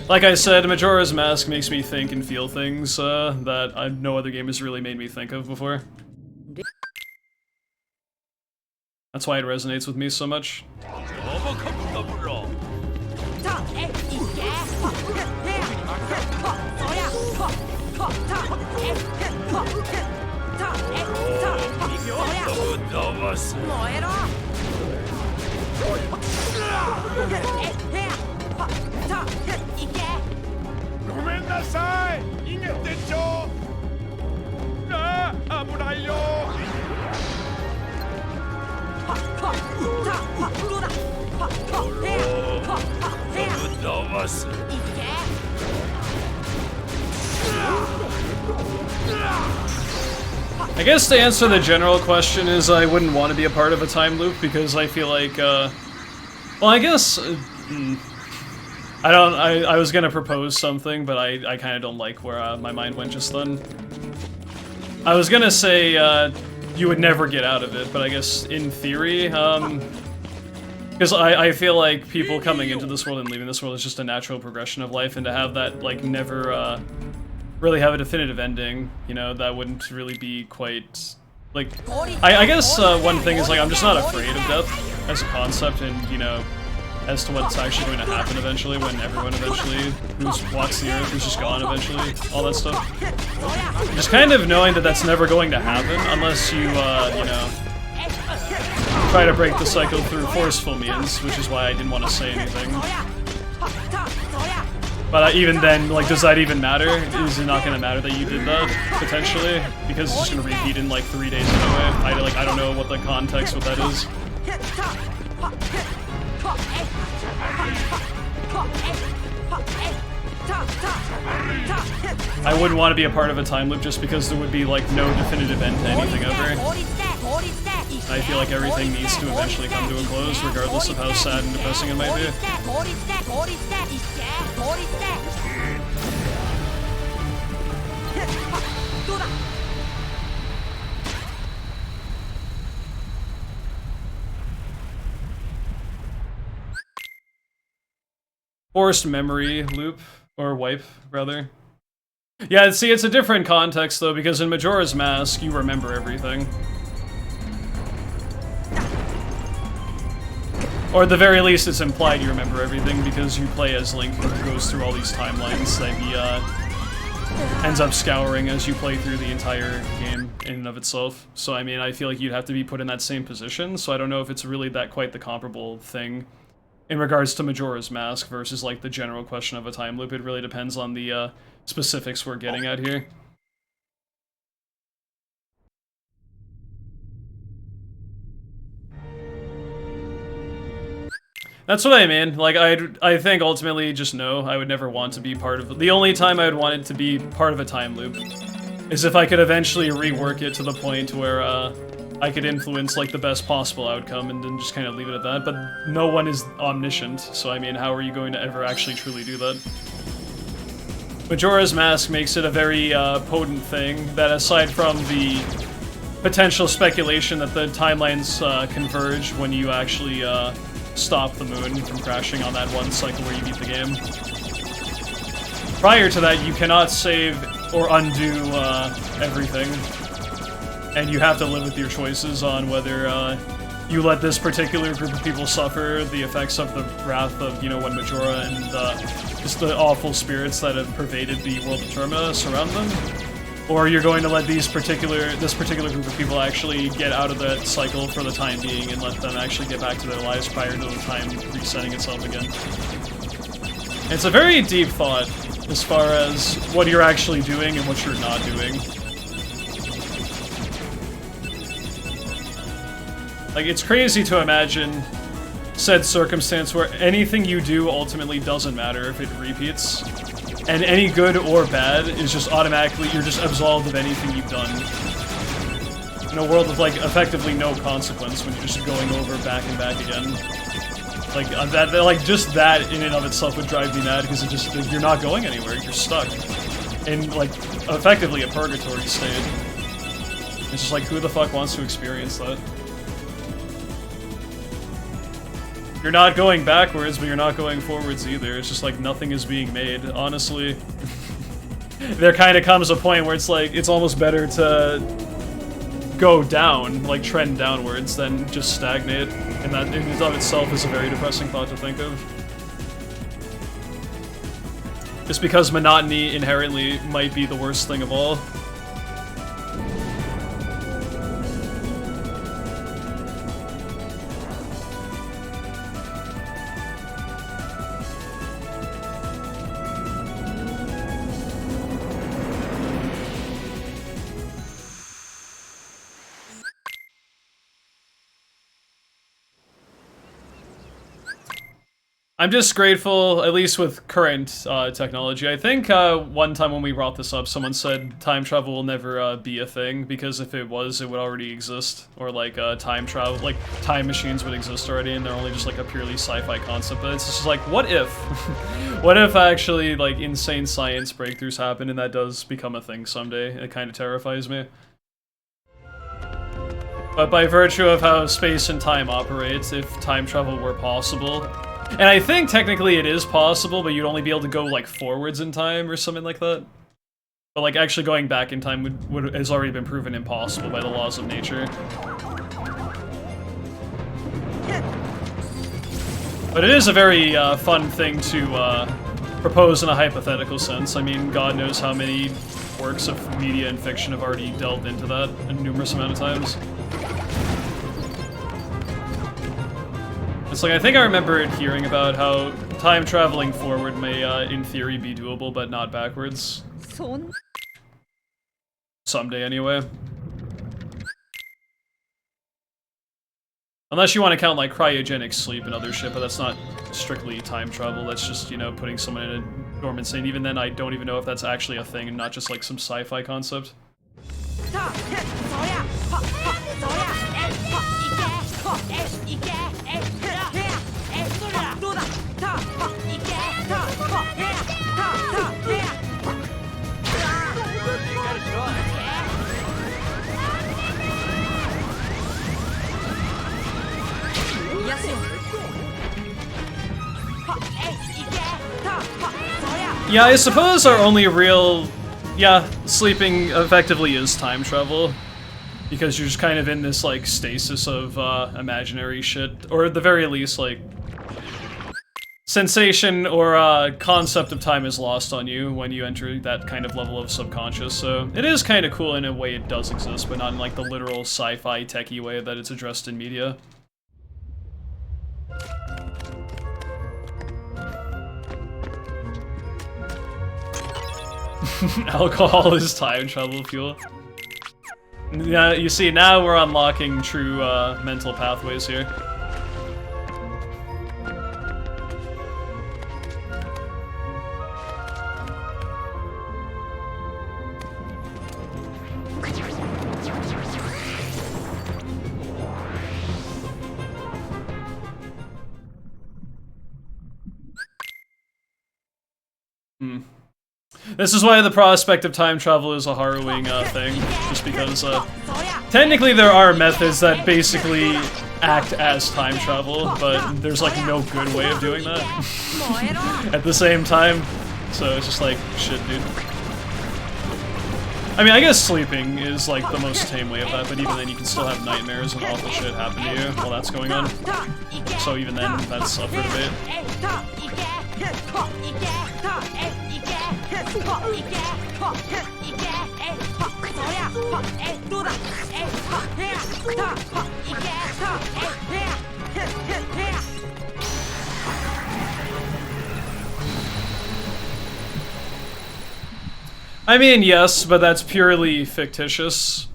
Like I said, Majora's Mask makes me think and feel things that no other game has really made me think of before. That's why it resonates with me so much. I guess to answer the general question is I wouldn't want to be a part of a time loop because I feel like, well, I guess, I was gonna propose something, but I kind of don't like where my mind went just then. I was gonna say you would never get out of it, but I guess in theory, because I feel like people coming into this world and leaving this world is just a natural progression of life, and to have that, like, never really have a definitive ending, you know, that wouldn't really be quite Like, I guess one thing is, like, I'm just not afraid of death as a concept, and, you know, as to what's actually going to happen eventually when everyone eventually walks the earth is just gone eventually, all that stuff. Just kind of knowing that that's never going to happen unless you, you know, try to break the cycle through forceful means, which is why I didn't want to say anything. But even then, like, does that even matter? Is it not going to matter that you did that, potentially? Because it's just going to repeat in, like, 3 days anyway. I don't know what the context with that is. I wouldn't want to be a part of a time loop just because there would be, like, no definitive end to anything ever. I feel like everything needs to eventually come to a close, regardless of how sad and depressing it might be. Forced memory loop, or wipe, rather. Yeah, see, it's a different context, though, because in Majora's Mask, you remember everything. Or at the very least, it's implied you remember everything, because you play as Link, who goes through all these timelines that he, ends up scouring as you play through the entire game in and of itself. So, I mean, I feel like you'd have to be put in that same position, so I don't know if it's really that quite the comparable thing in regards to Majora's Mask versus, like, the general question of a time loop. It really depends on the, specifics we're getting at here. That's what I mean. Like, I think ultimately just no, I would never want to be part of it. The only time I would want it to be part of a time loop is if I could eventually rework it to the point where, I could influence, like, the best possible outcome and then just kind of leave it at that, but no one is omniscient, so I mean, how are you going to ever actually truly do that? Majora's Mask makes it a very, potent thing that, aside from the potential speculation that the timelines, converge when you actually, stop the moon from crashing on that one cycle where you beat the game. Prior to that, you cannot save or undo, everything. And you have to live with your choices on whether, you let this particular group of people suffer the effects of the wrath of, you know, when Majora and, just the awful spirits that have pervaded the world of Termina surround them. Or you're going to let this particular group of people actually get out of that cycle for the time being and let them actually get back to their lives prior to the time resetting itself again. It's a very deep thought as far as what you're actually doing and what you're not doing. Like, it's crazy to imagine said circumstance where anything you do ultimately doesn't matter if it repeats. And any good or bad is just automatically, you're just absolved of anything you've done. In a world with, like, effectively no consequence when you're just going over back and back again. Like, just that in and of itself would drive me mad, because it just, you're not going anywhere, you're stuck. In, like, effectively a purgatory state. It's just like, who the fuck wants to experience that? You're not going backwards, but you're not going forwards either. It's just like nothing is being made, honestly. There kind of comes a point where it's like, it's almost better to go down, like trend downwards, than just stagnate. And that in and of itself is a very depressing thought to think of. Just because monotony inherently might be the worst thing of all. I'm just grateful, at least with current technology. I think one time when we brought this up, someone said time travel will never be a thing, because if it was, it would already exist. Or like time travel, like time machines would exist already, and they're only just like a purely sci-fi concept. But it's just like, what if? What if actually like insane science breakthroughs happen and that does become a thing someday? It kind of terrifies me. But by virtue of how space and time operates, if time travel were possible, and I think technically it is possible, but you'd only be able to go, like, forwards in time or something like that. But like actually going back in time has already been proven impossible by the laws of nature. But it is a very fun thing to propose in a hypothetical sense. I mean, God knows how many works of media and fiction have already delved into that a numerous amount of times. It's like, I think I remember hearing about how time traveling forward may, in theory, be doable, but not backwards. Someday, anyway. Unless you want to count, like, cryogenic sleep and other shit, but that's not strictly time travel. That's just, you know, putting someone in a dormant state. Even then, I don't even know if that's actually a thing and not just, like, some sci-fi concept. Yeah, I suppose our only real... Yeah, sleeping effectively is time travel. Because you're just kind of in this, like, stasis of, imaginary shit. Or at the very least, like... sensation or, concept of time is lost on you when you enter that kind of level of subconscious, so... It is kind of cool in a way it does exist, but not in, like, the literal sci-fi techie way that it's addressed in media. Alcohol is time travel fuel. Yeah, you see, now we're unlocking true mental pathways here. This is why the prospect of time travel is a harrowing thing, just because technically there are methods that basically act as time travel, but there's like no good way of doing that at the same time, so it's just like, shit, dude. I mean, I guess sleeping is like the most tame way of that, but even then you can still have nightmares and awful shit happen to you while that's going on, so even then that's up for debate. I mean, yes, but that's purely fictitious.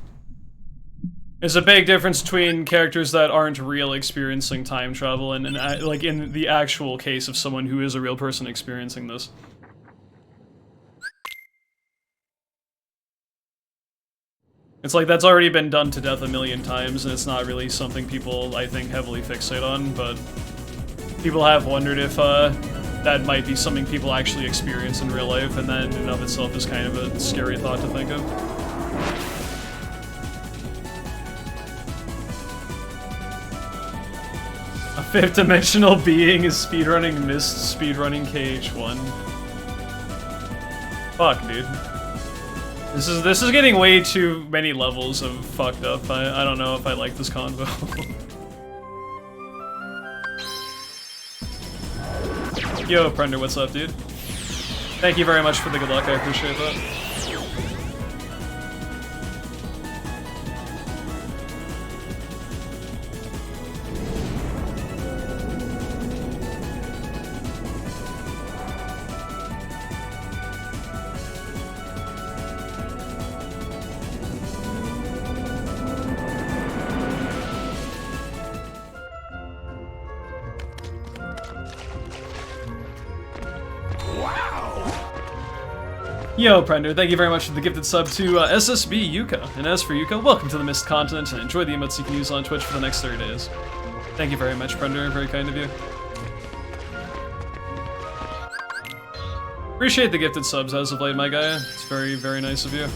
There's a big difference between characters that aren't real experiencing time travel and like in the actual case of someone who is a real person experiencing this. It's like that's already been done to death a million times, and it's not really something people, I think, heavily fixate on, but people have wondered if that might be something people actually experience in real life, and that in and of itself is kind of a scary thought to think of. A fifth-dimensional being is speedrunning Myst speedrunning KH1. Fuck, dude. This is getting way too many levels of fucked up. I don't know if I like this convo. Yo, Prender, what's up, dude? Thank you very much for the good luck, I appreciate that. Yo, Prender, thank you very much for the gifted sub to SSB Yuka. And as for Yuka, welcome to the Mist Continent and enjoy the emotes you can use on Twitch for the next 30 days. Thank you very much, Prender, very kind of you. Appreciate the gifted subs as of late, my guy. It's very, very nice of you.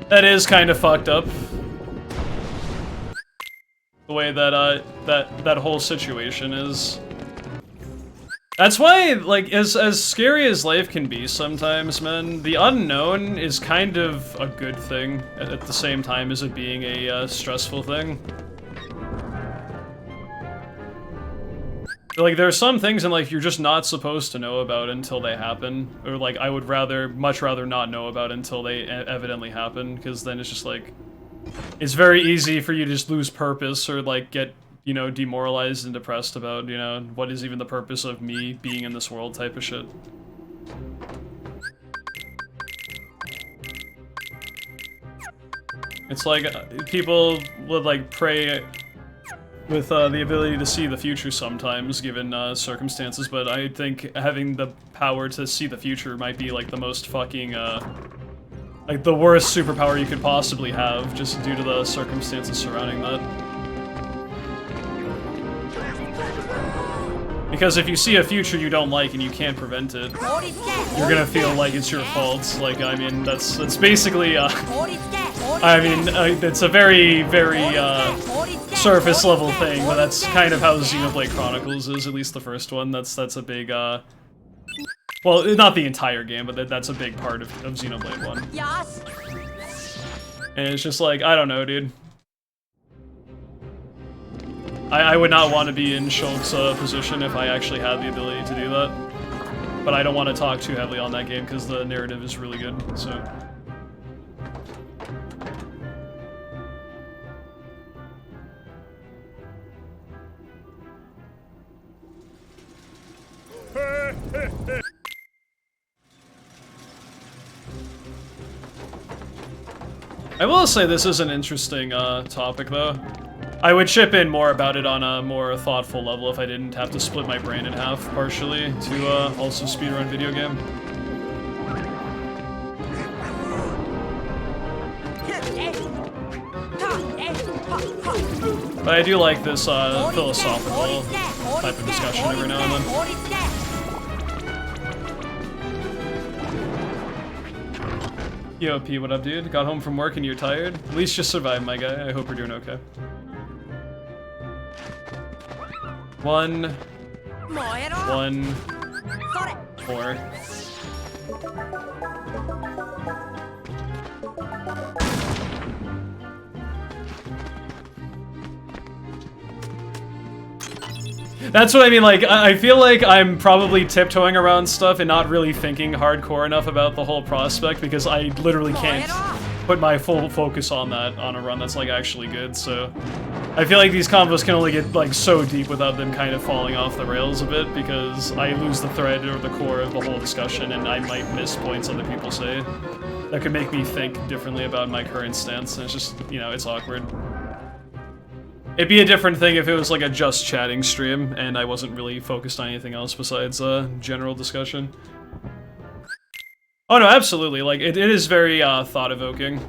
That is kind of fucked up. The way that that whole situation is. That's why, like, as scary as life can be sometimes, man, the unknown is kind of a good thing at the same time as it being a stressful thing. Like, there are some things in life you're just not supposed to know about until they happen, or like I would much rather not know about until they evidently happen, because then it's just like, it's very easy for you to just lose purpose or like get, you know, demoralized and depressed about, you know, what is even the purpose of me being in this world type of shit. It's like people would like pray with the ability to see the future sometimes, given circumstances, but I think having the power to see the future might be like the most fucking, like the worst superpower you could possibly have, just due to the circumstances surrounding that. Because if you see a future you don't like and you can't prevent it, you're gonna feel like it's your fault. Like, I mean, that's basically, I mean, it's a very, very, surface level thing, but that's kind of how Xenoblade Chronicles is, at least the first one. That's a big, well, not the entire game, but that's a big part of Xenoblade 1. And it's just like, I don't know, dude. I would not want to be in Shulk's position if I actually had the ability to do that. But I don't want to talk too heavily on that game because the narrative is really good, so... I will say this is an interesting topic, though. I would chip in more about it on a more thoughtful level if I didn't have to split my brain in half, partially, to also speedrun video game. But I do like this philosophical type of discussion every now and then. Yo, P, what up, dude? Got home from work and you're tired? At least just survived, my guy. I hope you're doing okay. 1, 4. That's what I mean, like, I feel like I'm probably tiptoeing around stuff and not really thinking hardcore enough about the whole prospect, because I literally can't put my full focus on that on a run that's, like, actually good, so... I feel like these combos can only get, like, so deep without them kind of falling off the rails a bit, because I lose the thread or the core of the whole discussion, and I might miss points other people say that could make me think differently about my current stance, and it's just, you know, it's awkward. It'd be a different thing if it was like a just chatting stream and I wasn't really focused on anything else besides general discussion. Oh no, absolutely. Like it is very thought-evoking,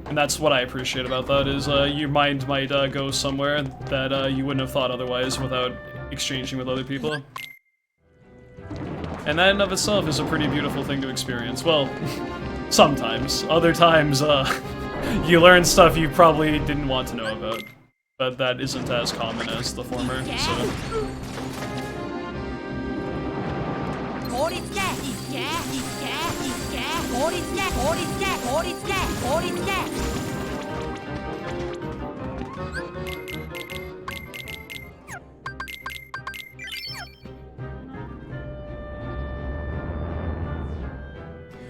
and that's what I appreciate about that. Is your mind might go somewhere that you wouldn't have thought otherwise without exchanging with other people, and that in of itself is a pretty beautiful thing to experience. Well, sometimes. Other times, you learn stuff you probably didn't want to know about. But that isn't as common as the former, so...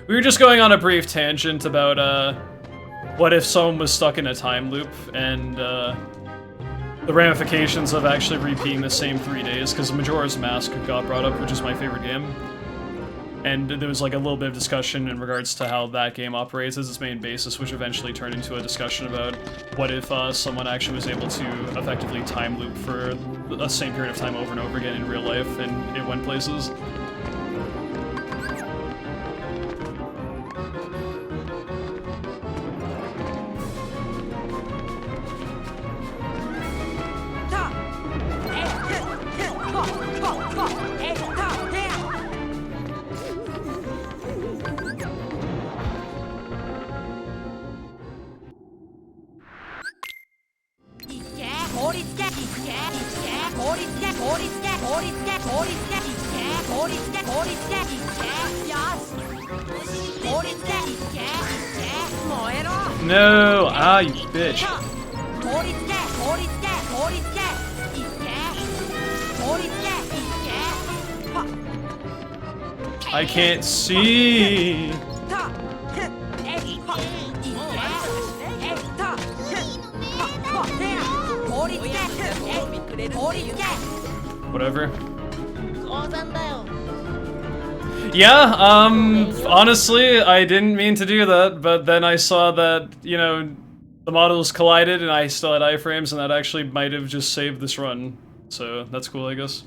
We were just going on a brief tangent about, what if someone was stuck in a time loop, and, the ramifications of actually repeating the same 3 days, because Majora's Mask got brought up, which is my favorite game. And there was like a little bit of discussion in regards to how that game operates as its main basis, which eventually turned into a discussion about what if someone actually was able to effectively time loop for the same period of time over and over again in real life, and it went places. No! Ah, you bitch. I can't see. Whatever. Yeah, honestly, I didn't mean to do that, but then I saw that, you know, the models collided and I still had iframes, and that actually might have just saved this run. So, that's cool, I guess.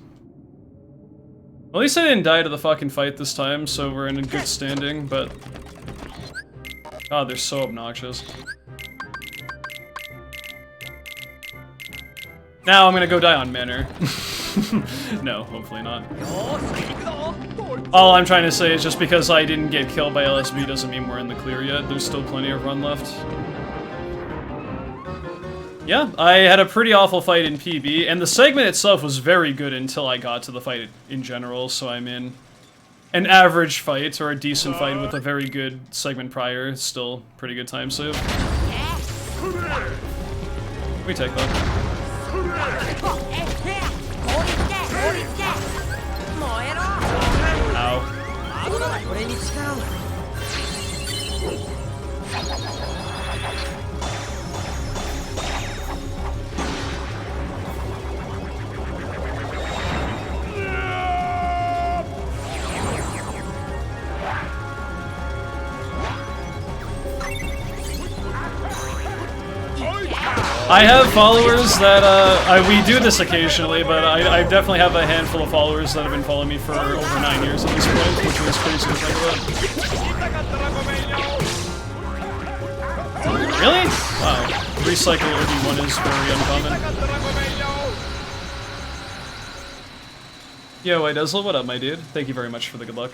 At least I didn't die to the fucking fight this time, so we're in a good standing, but... God, they're so obnoxious. Now I'm gonna go die on Manor. No, hopefully not. All I'm trying to say is just because I didn't get killed by LSB doesn't mean we're in the clear yet. There's still plenty of run left. Yeah, I had a pretty awful fight in PB, and the segment itself was very good until I got to the fight in general, so I'm in an average fight, or a decent fight with a very good segment prior. Still pretty good time save. We take that. Ow. I have followers that, we do this occasionally, but I definitely have a handful of followers that have been following me for over 9 years at this point, which is crazy to think about. Really? Wow. Recycle OB1 is very uncommon. Yo, Idazzle, what up, my dude? Thank you very much for the good luck.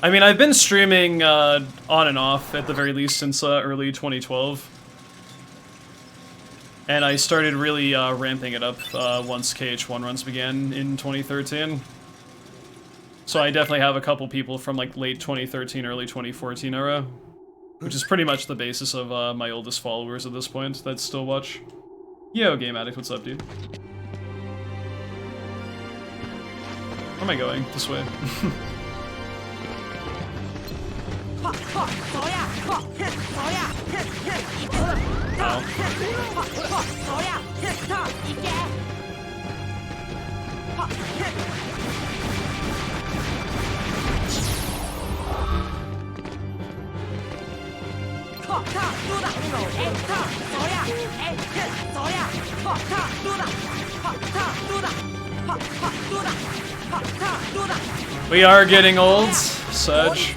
I mean, I've been streaming, on and off, at the very least, since, early 2012. And I started really ramping it up once KH1 runs began in 2013. So I definitely have a couple people from like late 2013, early 2014 era, which is pretty much the basis of my oldest followers at this point that still watch. Yo, Game Addict, what's up, dude? Where am I going? This way. We are getting old, Sedge.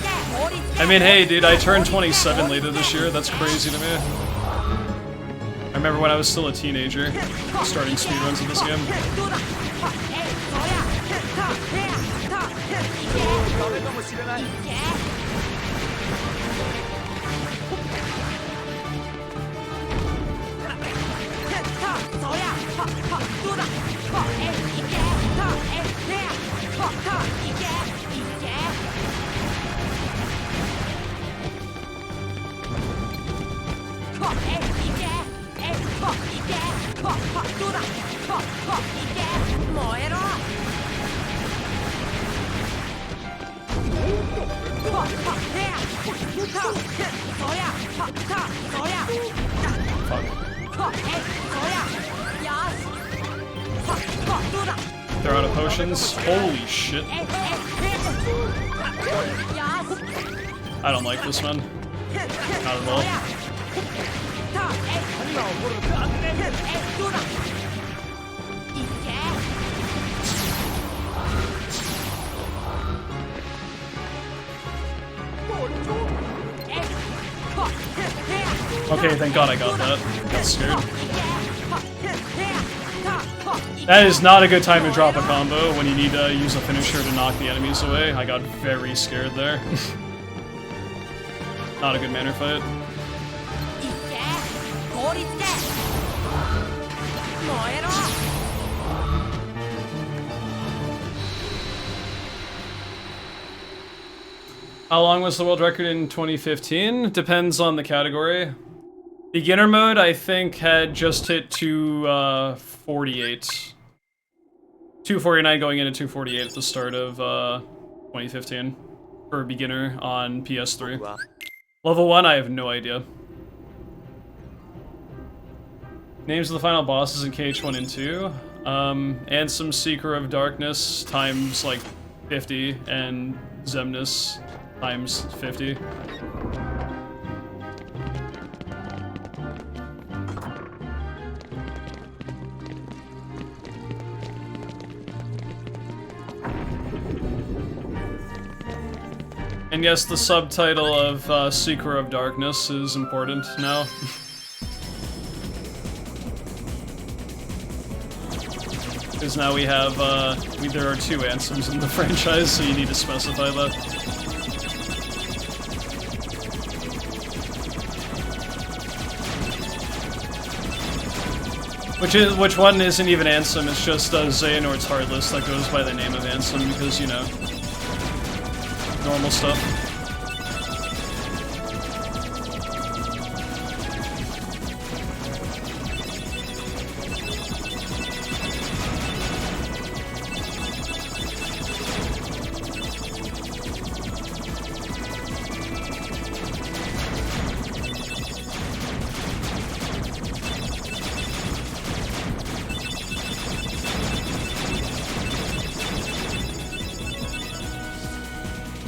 I mean, hey, dude, I turned 27 later this year. That's crazy to me. I remember when I was still a teenager, starting speedruns in this game. They're out of potions. Holy shit. I don't like this one. Not at all. Okay, thank God I got that. I got scared. That is not a good time to drop a combo when you need to use a finisher to knock the enemies away. I got very scared there. Not a good manner fight. How long was the world record in 2015? Depends on the category. Beginner mode, I think, had just hit 248. 249 going into 248 at the start of 2015 for beginner on PS3. Level 1, I have no idea. Names of the final bosses in KH1 and 2. Ansem, Seeker of Darkness times like 50, and Zemnis times 50. And yes, the subtitle of Seeker of Darkness is important now. Because now we have, there are 2 Ansems in the franchise, so you need to specify that. Which one isn't even Ansem, it's just Xehanort's Heartless that goes by the name of Ansem, because, you know, normal stuff.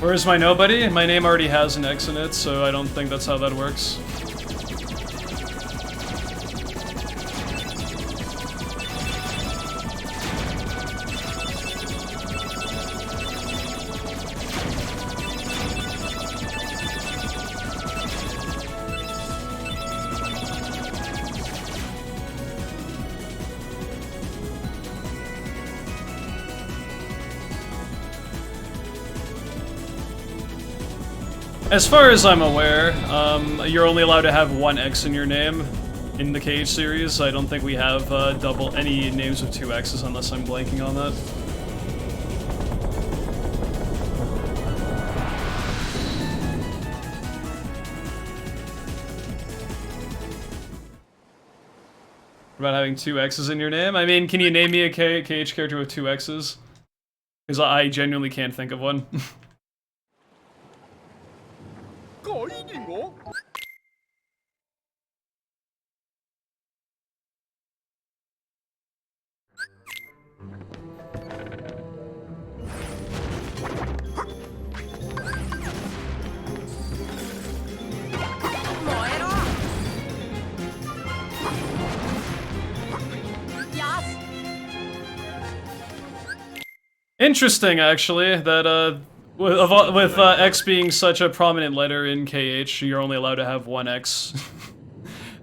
Where's my nobody? My name already has an X in it, so I don't think that's how that works. As far as I'm aware, you're only allowed to have 1 X in your name in the KH series. I don't think we have any names with 2 X's unless I'm blanking on that. What about having 2 X's in your name? I mean, can you name me a KH character with 2 X's? Because I genuinely can't think of one. Interesting, actually, that with X being such a prominent letter in KH, you're only allowed to have 1 X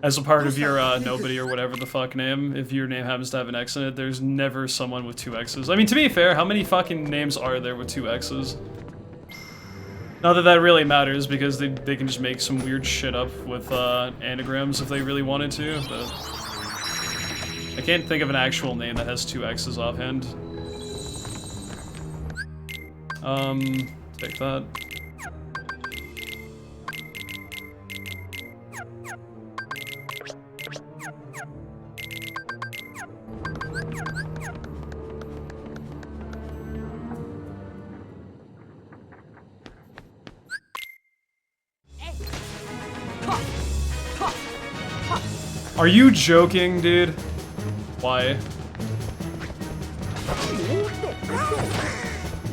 as a part of your nobody or whatever the fuck name. If your name happens to have an X in it, there's never someone with 2 X's. I mean, to be fair, how many fucking names are there with 2 X's? Not that that really matters, because they can just make some weird shit up with anagrams if they really wanted to, but I can't think of an actual name that has 2 X's offhand. Take that. Are you joking, dude? Why?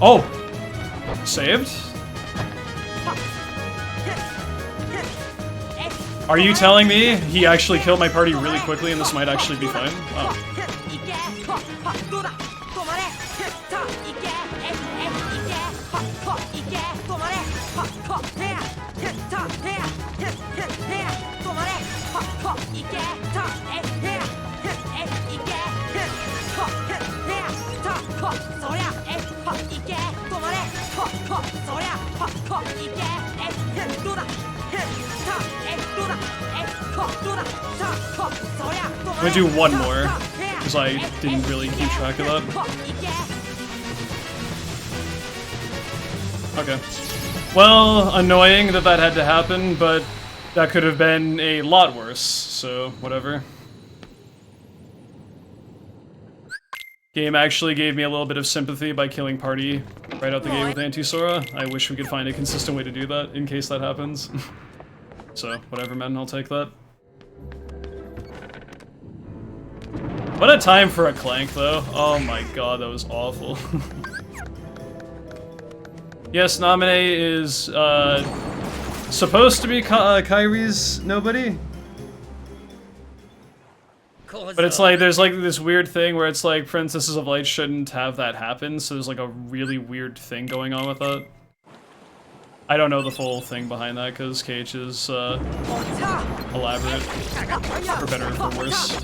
Oh! Saved? Are you telling me he actually killed my party really quickly and this might actually be fine? Oh. I'm gonna do one more, because I didn't really keep track of that. Okay. Well, annoying that that had to happen, but that could have been a lot worse, so whatever. Game actually gave me a little bit of sympathy by killing Party right out the gate with Anti-Sora. I wish we could find a consistent way to do that in case that happens. So, whatever, man, I'll take that. What a time for a Clank, though. Oh my god, that was awful. Yes, Naminé is, supposed to be Kairi's nobody. But it's like, there's like this weird thing where it's like Princesses of Light shouldn't have that happen, so there's like a really weird thing going on with that. I don't know the full thing behind that, because KH is, elaborate. For better or for worse.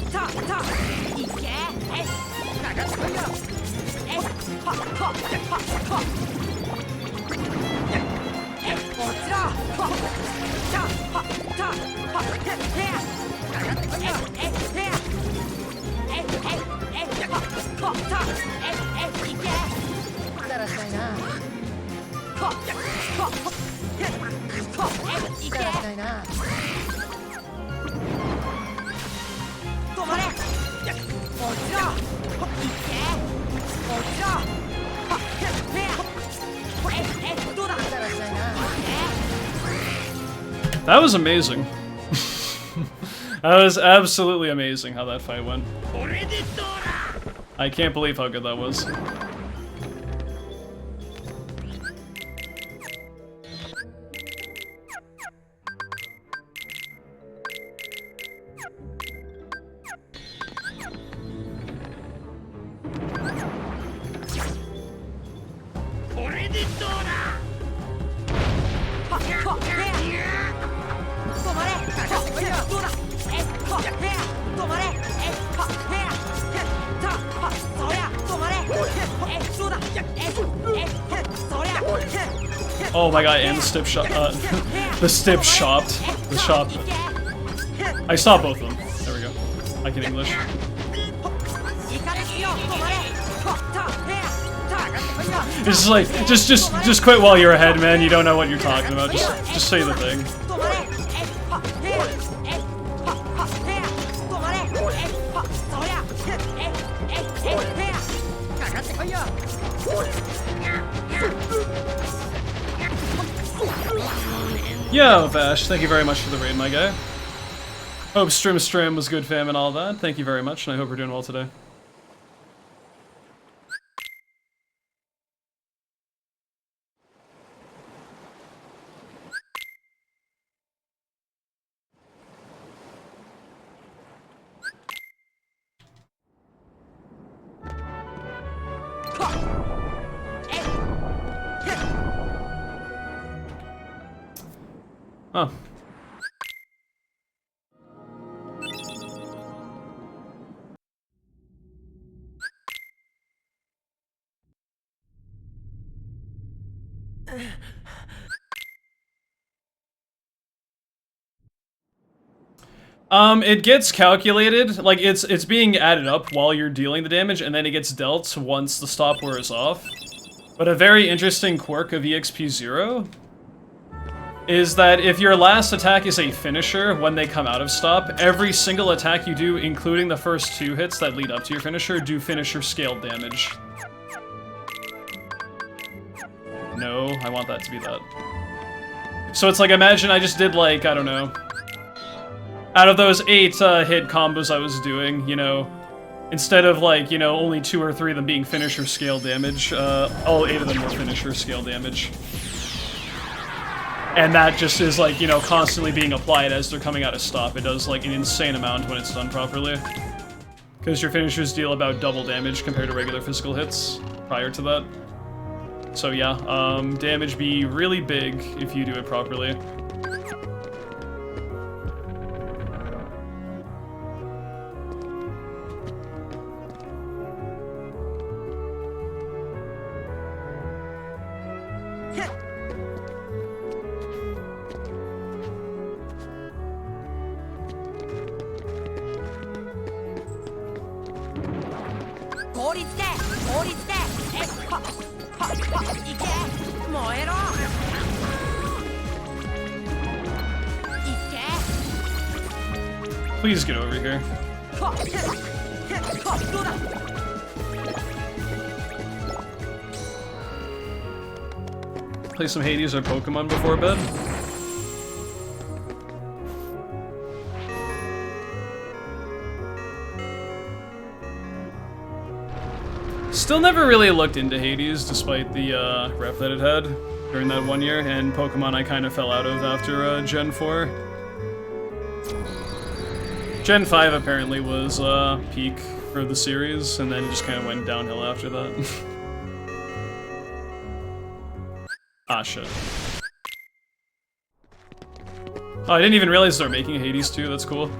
That was amazing. That was absolutely amazing how that fight went. I can't believe how good that was. Oh my god, and the stip shot, the stip shopped. The shop. I saw both of them. There we go. I can English. It's just like, just quit while you're ahead, man. You don't know what you're talking about. Just say the thing. Yo, Vash, thank you very much for the raid, my guy. Hope stream was good, fam, and all that. Thank you very much, and I hope we're doing well today. Oh. It gets calculated, like it's being added up while you're dealing the damage, and then it gets dealt once the stop wears off. But a very interesting quirk of EXP 0 is that if your last attack is a finisher when they come out of stop, every single attack you do, including the first 2 hits that lead up to your finisher, do finisher scaled damage. No, I want that to be that. So it's like, imagine I just did like, I don't know, out of those 8 hit combos I was doing, you know, instead of like, you know, only 2 or 3 of them being finisher scale damage, all 8 of them were finisher scale damage. And that just is like, you know, constantly being applied as they're coming out of stop. It does like an insane amount when it's done properly. Because your finishers deal about double damage compared to regular physical hits prior to that. So yeah, damage be really big if you do it properly. Please get over here. Play some Hades or Pokemon before bed. Still never really looked into Hades, despite the rep that it had during that 1 year, and Pokemon I kind of fell out of after Gen 4. Gen 5 apparently was peak for the series, and then it just kind of went downhill after that. Ah, shit. Oh, I didn't even realize they were making a Hades too, that's cool.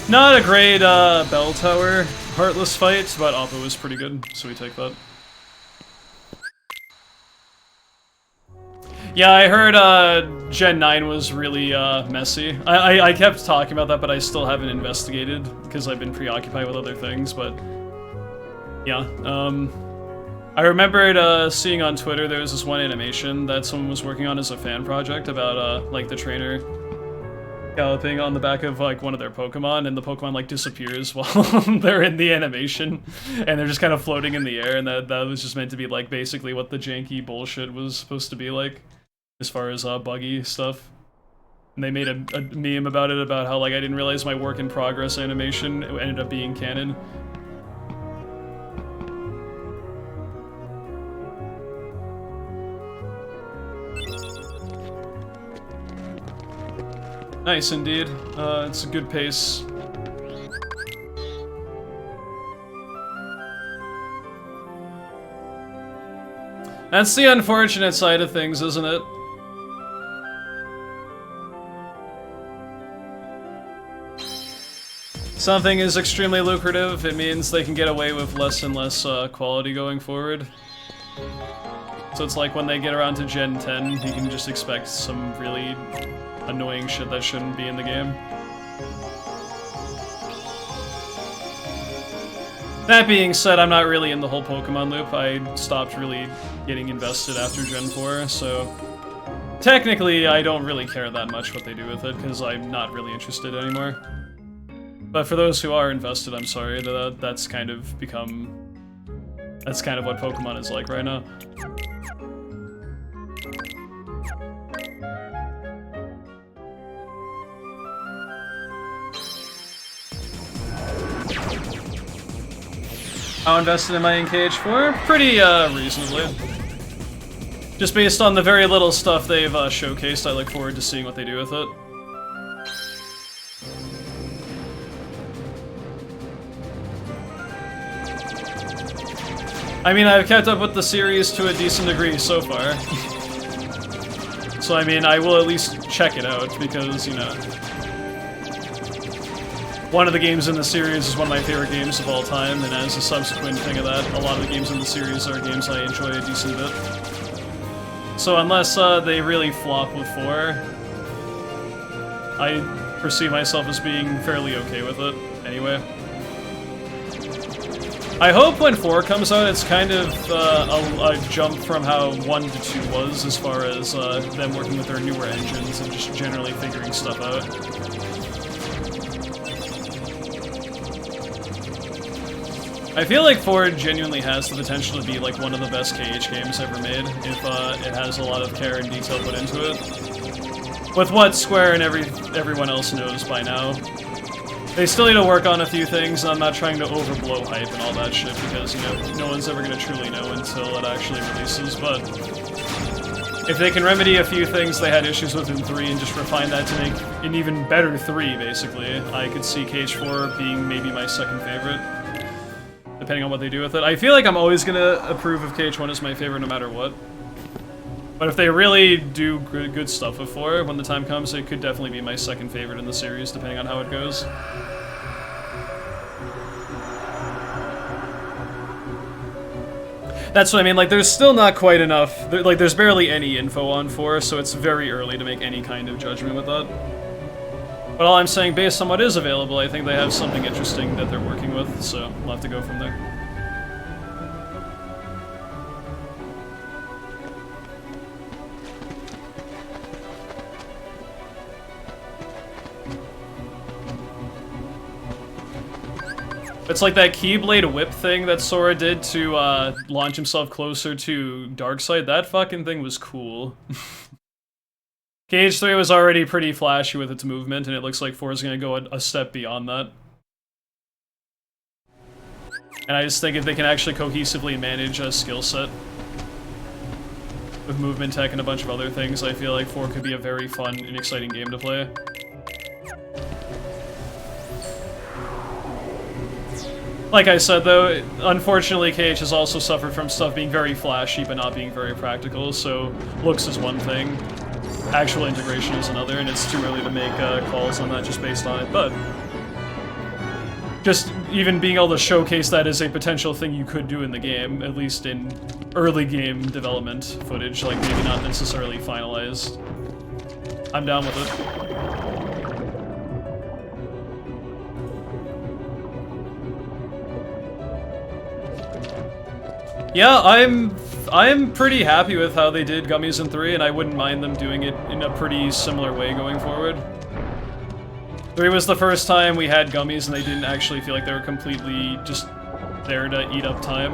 Not a great bell tower Heartless fight, but Oppo was pretty good, so we take that. Yeah, I heard Gen 9 was really messy. I kept talking about that, but I still haven't investigated because I've been preoccupied with other things, but yeah. I remembered seeing on Twitter there was this one animation that someone was working on as a fan project about like the trainer galloping on the back of like one of their Pokemon, and the Pokemon like disappears while they're in the animation, and they're just kind of floating in the air, and that was just meant to be like basically what the janky bullshit was supposed to be like, as far as buggy stuff. And they made a meme about it, about how like I didn't realize my work in progress animation ended up being canon. Nice indeed. It's a good pace. That's the unfortunate side of things, isn't it? Something is extremely lucrative, it means they can get away with less and less quality going forward. So it's like when they get around to Gen 10, you can just expect some really annoying shit that shouldn't be in the game. That being said, I'm not really in the whole Pokemon loop. I stopped really getting invested after Gen 4, so technically I don't really care that much what they do with it, because I'm not really interested anymore. But for those who are invested, I'm sorry, that's kind of become... that's kind of what Pokemon is like right now. How invested am I in KH4? Pretty, reasonably. Just based on the very little stuff they've showcased, I look forward to seeing what they do with it. I mean, I've kept up with the series to a decent degree so far. So, I mean, I will at least check it out, because, you know, one of the games in the series is one of my favorite games of all time, and as a subsequent thing of that, a lot of the games in the series are games I enjoy a decent bit. So unless they really flop with 4, I perceive myself as being fairly okay with it, anyway. I hope when 4 comes out, it's kind of a jump from how 1 to 2 was, as far as them working with their newer engines and just generally figuring stuff out. I feel like 4 genuinely has the potential to be like one of the best KH games ever made if it has a lot of care and detail put into it. With what Square and everyone else knows by now. They still need to work on a few things, and I'm not trying to overblow hype and all that shit because, you know, no one's ever gonna truly know until it actually releases, but if they can remedy a few things they had issues with in 3 and just refine that to make an even better 3, basically, I could see KH4 being maybe my second favorite, depending on what they do with it. I feel like I'm always gonna approve of KH1 as my favorite no matter what. But if they really do good stuff with 4, when the time comes, it could definitely be my second favorite in the series, depending on how it goes. That's what I mean, like, there's still not quite enough, like, there's barely any info on 4, so it's very early to make any kind of judgment with that. But all I'm saying, based on what is available, I think they have something interesting that they're working with, so we'll have to go from there. It's like that Keyblade whip thing that Sora did to launch himself closer to Darkseid. That fucking thing was cool. KH3 was already pretty flashy with its movement, and it looks like 4 is going to go a step beyond that. And I just think if they can actually cohesively manage a skill set with movement tech and a bunch of other things, I feel like 4 could be a very fun and exciting game to play. Like I said, though, unfortunately, KH has also suffered from stuff being very flashy but not being very practical, so looks is one thing, actual integration is another, and it's too early to make calls on that just based on it, but just even being able to showcase that as a potential thing you could do in the game, at least in early game development footage, like maybe not necessarily finalized. I'm down with it. Yeah, I'm pretty happy with how they did Gummies in 3, and I wouldn't mind them doing it in a pretty similar way going forward. 3 was the first time we had Gummies and they didn't actually feel like they were completely just there to eat up time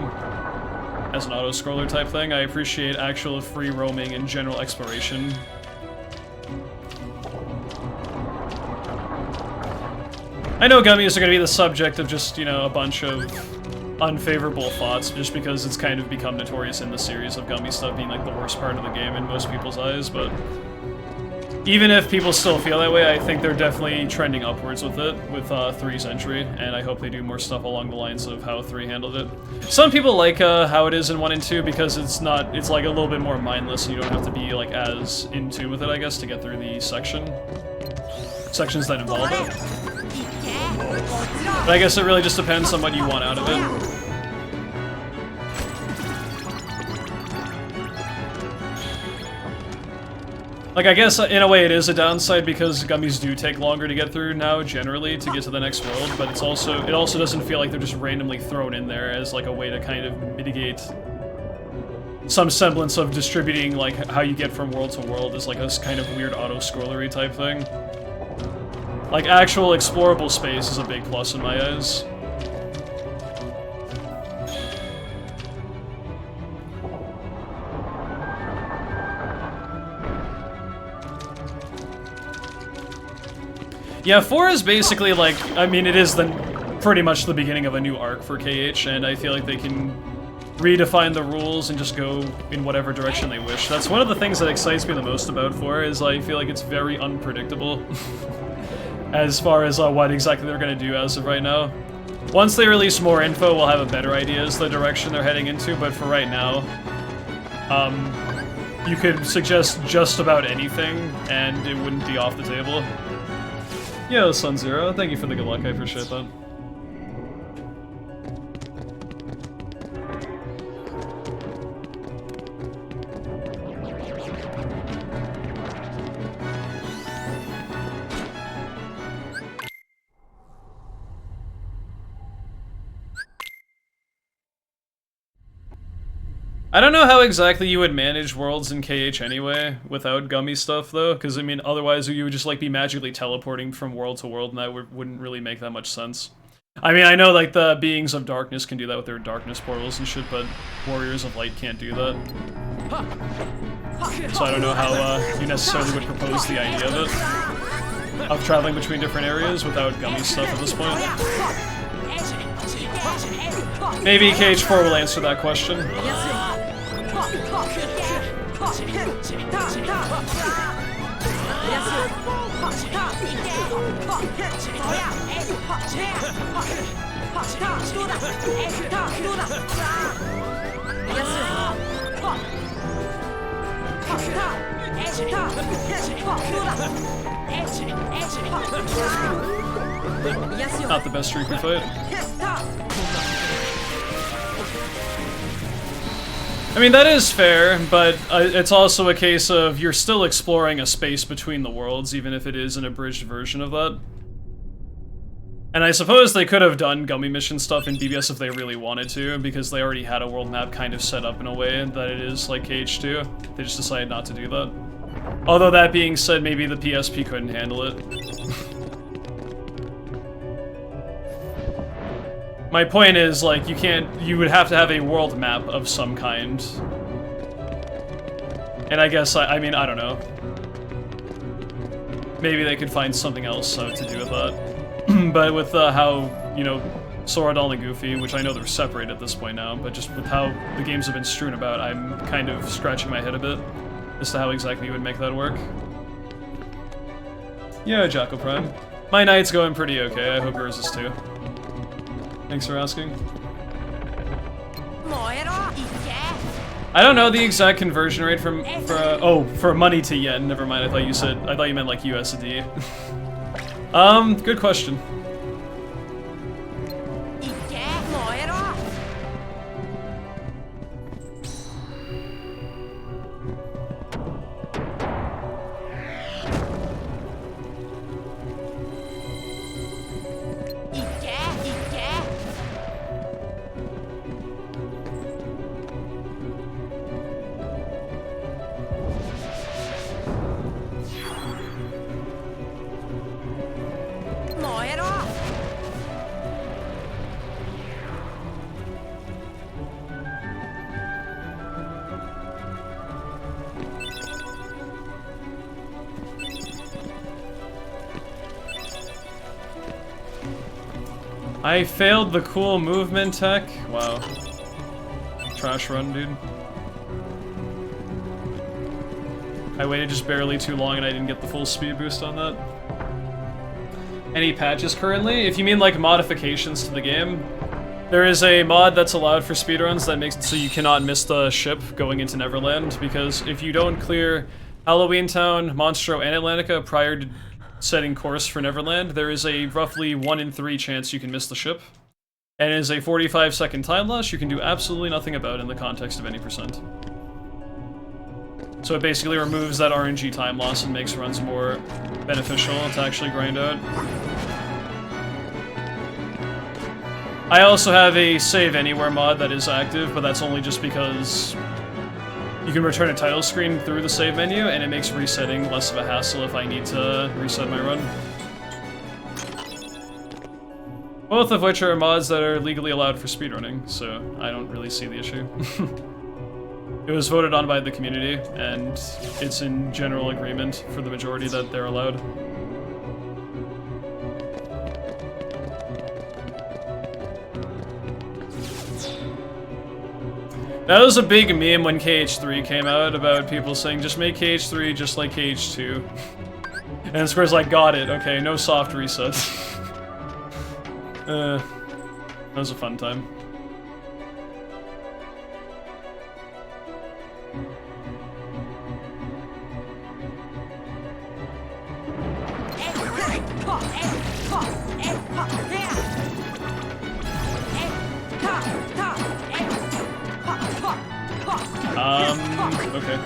as an auto-scroller type thing. I appreciate actual free roaming and general exploration. I know Gummies are going to be the subject of just, you know, a bunch of unfavorable thoughts, just because it's kind of become notorious in the series of Gummy stuff being like the worst part of the game in most people's eyes, but even if people still feel that way, I think they're definitely trending upwards with it, with 3's entry, and I hope they do more stuff along the lines of how 3 handled it. Some people like how it is in 1 and 2 because it's like a little bit more mindless and you don't have to be like as in tune with it, I guess, to get through the sections that involve it. But I guess it really just depends on what you want out of it. Like, I guess in a way it is a downside because Gummies do take longer to get through now, generally, to get to the next world, but it also doesn't feel like they're just randomly thrown in there as like a way to kind of mitigate some semblance of distributing like how you get from world to world as like a kind of weird auto-scrollery type thing. Like, actual explorable space is a big plus in my eyes. Yeah, 4 is basically like, I mean, it is pretty much the beginning of a new arc for KH, and I feel like they can redefine the rules and just go in whatever direction they wish. That's one of the things that excites me the most about 4, is I feel like it's very unpredictable as far as what exactly they're going to do as of right now. Once they release more info, we'll have a better idea as the direction they're heading into, but for right now, you could suggest just about anything, and it wouldn't be off the table. Yo, Sun Zero, thank you for the good luck, I appreciate that. I don't know how exactly you would manage worlds in KH anyway, without Gummy stuff though, because I mean, otherwise you would just like be magically teleporting from world to world, and that wouldn't really make that much sense. I mean, I know like the beings of darkness can do that with their darkness portals and shit, but warriors of light can't do that. So I don't know how you necessarily would propose the idea of it, of traveling between different areas without gummy stuff at this point. Maybe KH4 will answer that question. Not the best streak we fight. I mean, that is fair, but it's also a case of you're still exploring a space between the worlds, even if it is an abridged version of that. And I suppose they could have done gummy mission stuff in BBS if they really wanted to, because they already had a world map kind of set up in a way that it is like KH2. They just decided not to do that. Although that being said, maybe the PSP couldn't handle it. My point is, like, you would have to have a world map of some kind. And I guess, I mean, I don't know. Maybe they could find something else to do with that. But with how, you know, Soradal and Goofy, which I know they're separate at this point now, but just with how the games have been strewn about, I'm kind of scratching my head a bit as to how exactly you would make that work. Yeah, Jackal Prime. My night's going pretty okay, I hope yours is too. Thanks for asking. I don't know the exact conversion rate for money to yen. Never mind. I thought you meant like USD. Good question. I failed the cool movement tech? Wow. Trash run, dude. I waited just barely too long and I didn't get the full speed boost on that. Any patches currently? If you mean like modifications to the game, there is a mod that's allowed for speedruns that makes it so you cannot miss the ship going into Neverland, because if you don't clear Halloween Town, Monstro, and Atlantica prior to setting course for Neverland, there is a roughly 1 in 3 chance you can miss the ship. And it is a 45-second time loss you can do absolutely nothing about in the context of any percent. So it basically removes that RNG time loss and makes runs more beneficial to actually grind out. I also have a save anywhere mod that is active, but that's only just because you can return a title screen through the save menu, and it makes resetting less of a hassle if I need to reset my run. Both of which are mods that are legally allowed for speedrunning, so I don't really see the issue. It was voted on by the community, and it's in general agreement for the majority that they're allowed. That was a big meme when KH3 came out about people saying, just make KH3 just like KH2. And Square's like, got it, okay, no soft resets. That was a fun time. Okay.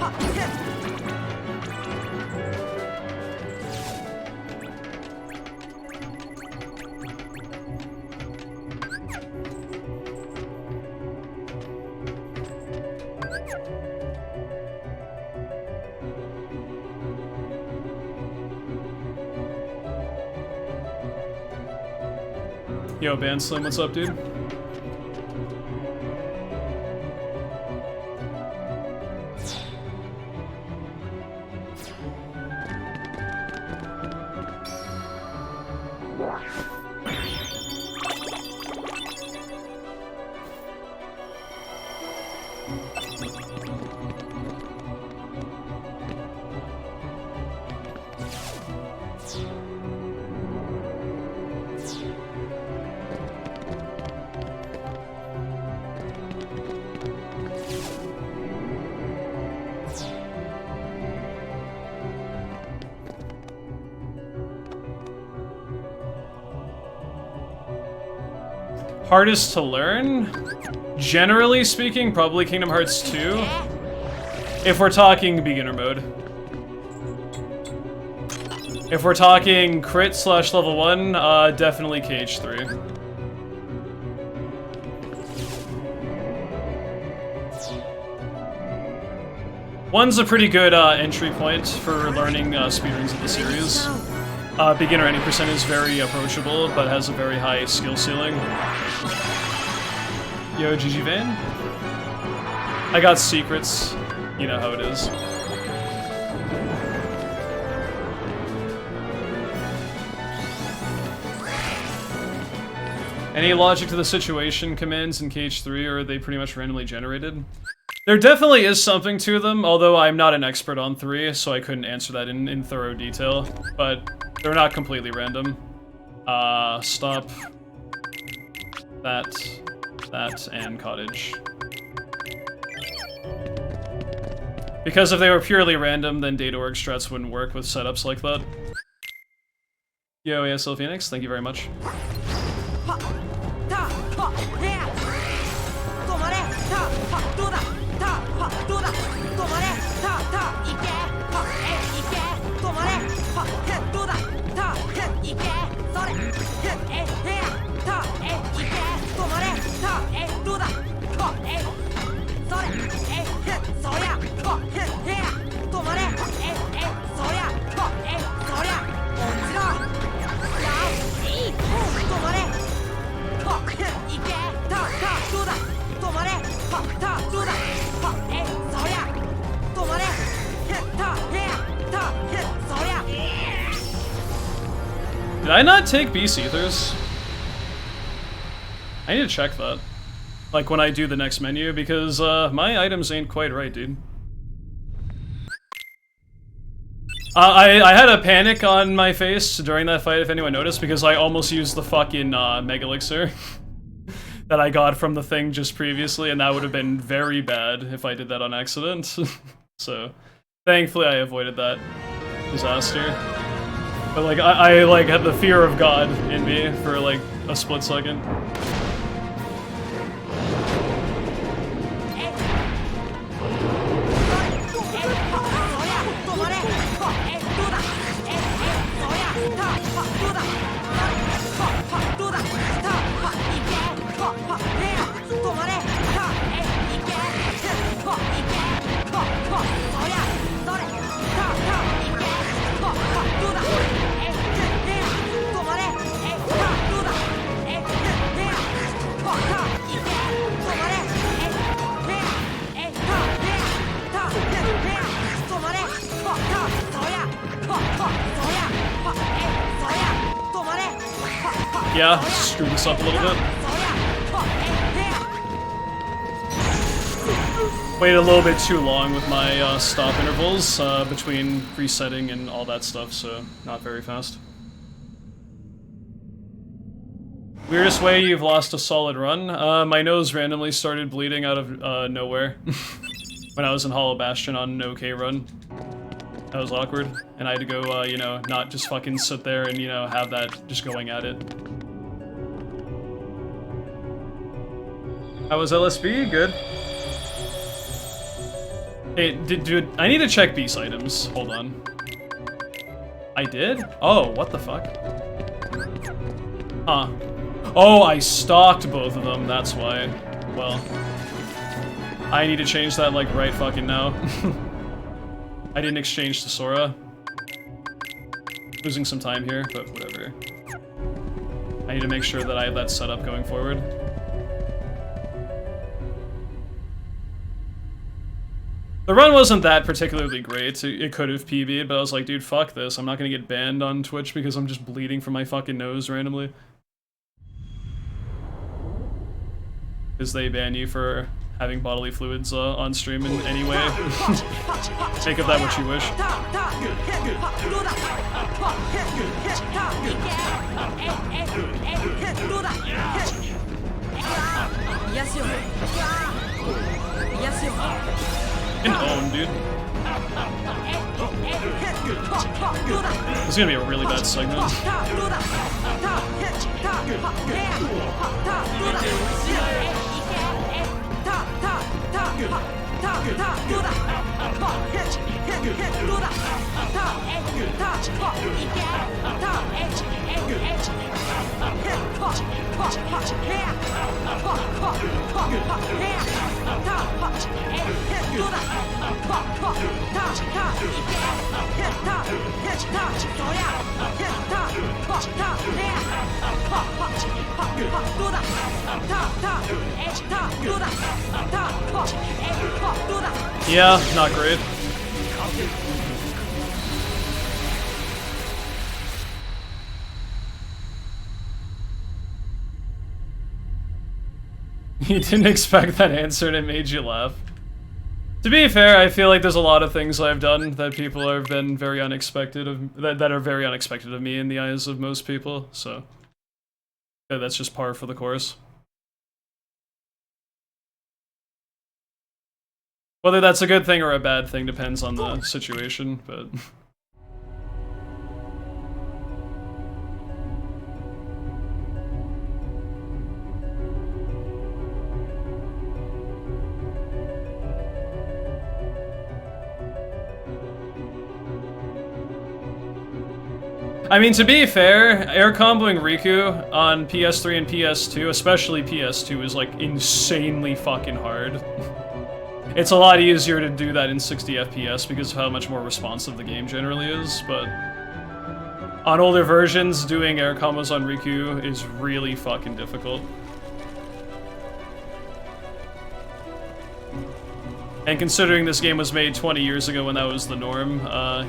Yo, Band Slim, what's up, dude? Hardest to learn? Generally speaking, probably Kingdom Hearts 2. If we're talking beginner mode. If we're talking crit / level 1, definitely KH3. One's a pretty good entry point for learning speedruns of the series. Beginner 80% is very approachable, but has a very high skill ceiling. Yo, GG Van? I got secrets. You know how it is. Any logic to the situation commands in KH3, or are they pretty much randomly generated? There definitely is something to them, although I'm not an expert on 3, so I couldn't answer that in thorough detail. But they're not completely random. Stop. That, and cottage. Because if they were purely random, then data org strats wouldn't work with setups like that. Yo, ASL Phoenix, thank you very much. Did I not take Beast Ethers? I need to check that. Like when I do the next menu, because my items ain't quite right, dude. I had a panic on my face during that fight, if anyone noticed, because I almost used the fucking Mega Elixir that I got from the thing just previously, and that would have been very bad if I did that on accident. So, thankfully I avoided that disaster. But like, I like had the fear of God in me for like a split second. Yeah, screw this up a little bit. Waited a little bit too long with my stop intervals between resetting and all that stuff, so not very fast. Weirdest way you've lost a solid run? My nose randomly started bleeding out of nowhere when I was in Hollow Bastion on no K run. That was awkward, and I had to go, you know, not just fucking sit there and, you know, have that just going at it. How was LSB? Good. Hey, dude, I need to check beast items. Hold on. I did? Oh, what the fuck? Huh. Oh, I stocked both of them, that's why. Well, I need to change that, like, right fucking now. I didn't exchange to Sora. Losing some time here, but whatever. I need to make sure that I have that set up going forward. The run wasn't that particularly great. It could have PB'd, but I was like, dude, fuck this. I'm not gonna get banned on Twitch because I'm just bleeding from my fucking nose randomly. Because they ban you for having bodily fluids on stream in any way. Make of that what you wish. An own, dude. This is gonna be a really bad segment. Yeah, not great. You didn't expect that answer and it made you laugh. To be fair, I feel like there's a lot of things I've done that people have been very unexpected of, that are very unexpected of me in the eyes of most people, so yeah, that's just par for the course. Whether that's a good thing or a bad thing depends on the situation, but... I mean, to be fair, air comboing Riku on PS3 and PS2, especially PS2, is like insanely fucking hard. It's a lot easier to do that in 60 FPS because of how much more responsive the game generally is, but on older versions, doing air combos on Riku is really fucking difficult. And considering this game was made 20 years ago when that was the norm,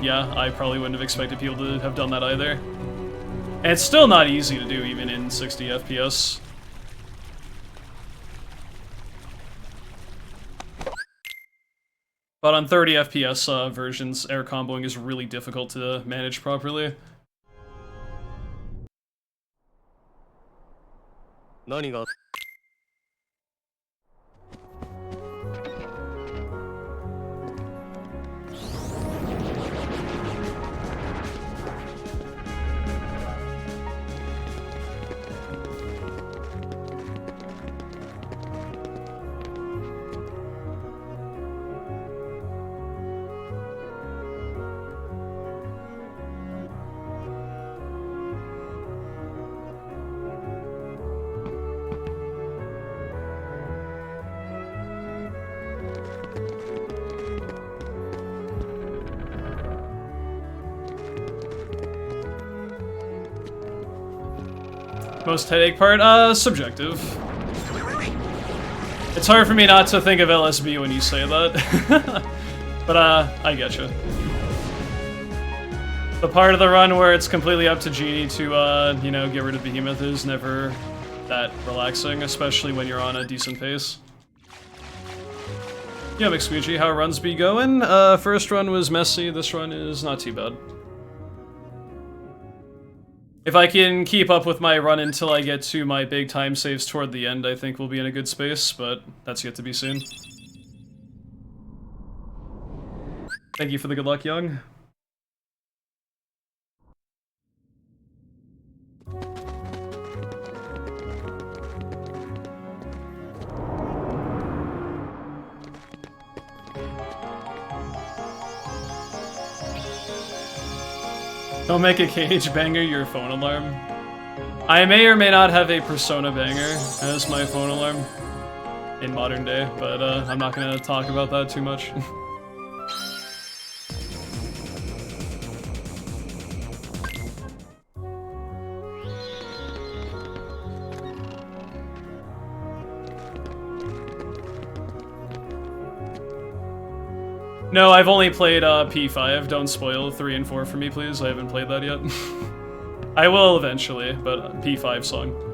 yeah, I probably wouldn't have expected people to have done that either. And it's still not easy to do even in 60 FPS. But on 30 FPS versions, air comboing is really difficult to manage properly. Most headache part? Subjective. It's hard for me not to think of LSB when you say that. But, I getcha. The part of the run where it's completely up to Genie to, you know, get rid of Behemoth is never that relaxing, especially when you're on a decent pace. Yeah, McSqueegee, how runs be going? First run was messy, this run is not too bad. If I can keep up with my run until I get to my big time saves toward the end, I think we'll be in a good space, but that's yet to be seen. Thank you for the good luck, Young. Don't make a cage banger your phone alarm. I may or may not have a persona banger as my phone alarm in modern day, but I'm not gonna talk about that too much. No, I've only played P5. Don't spoil 3 and 4 for me, please. I haven't played that yet. I will eventually, but P5 song.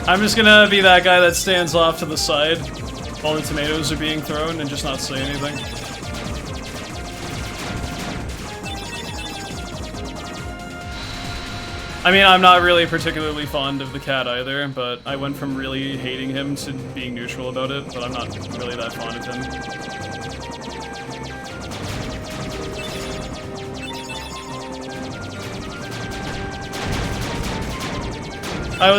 I'm just gonna be that guy that stands off to the side while the tomatoes are being thrown and just not say anything. I mean, I'm not really particularly fond of the cat either, but I went from really hating him to being neutral about it, but I'm not really that fond of him. I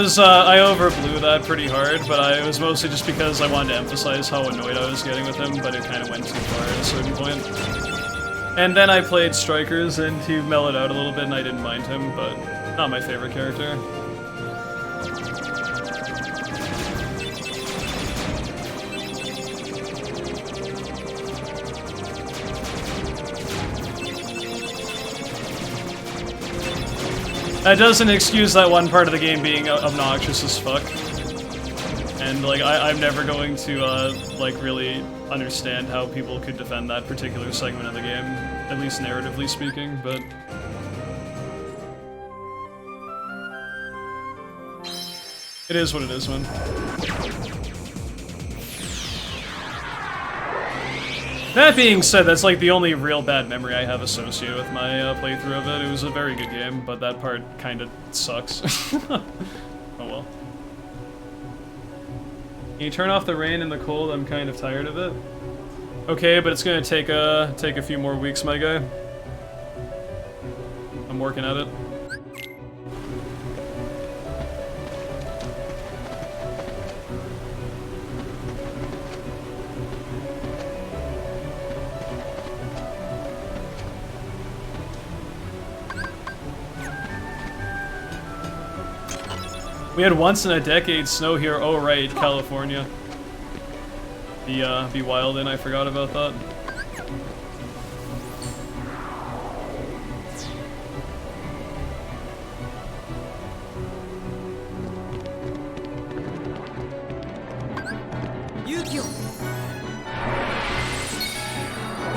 overblew that pretty hard, but it was mostly just because I wanted to emphasize how annoyed I was getting with him, but it kind of went too far at a certain point. And then I played Strikers, and he mellowed out a little bit, and I didn't mind him, but not my favorite character. That doesn't excuse that one part of the game being obnoxious as fuck. And, like, I'm never going to, like, really understand how people could defend that particular segment of the game, at least narratively speaking, but... It is what it is, man. That being said, that's like the only real bad memory I have associated with my playthrough of it. It was a very good game, but that part kind of sucks. Oh well. Can you turn off the rain and the cold? I'm kind of tired of it. Okay, but it's gonna take a few more weeks, my guy. I'm working at it. We had once in a decade snow here. Oh right, California. Be wild, and I forgot about that.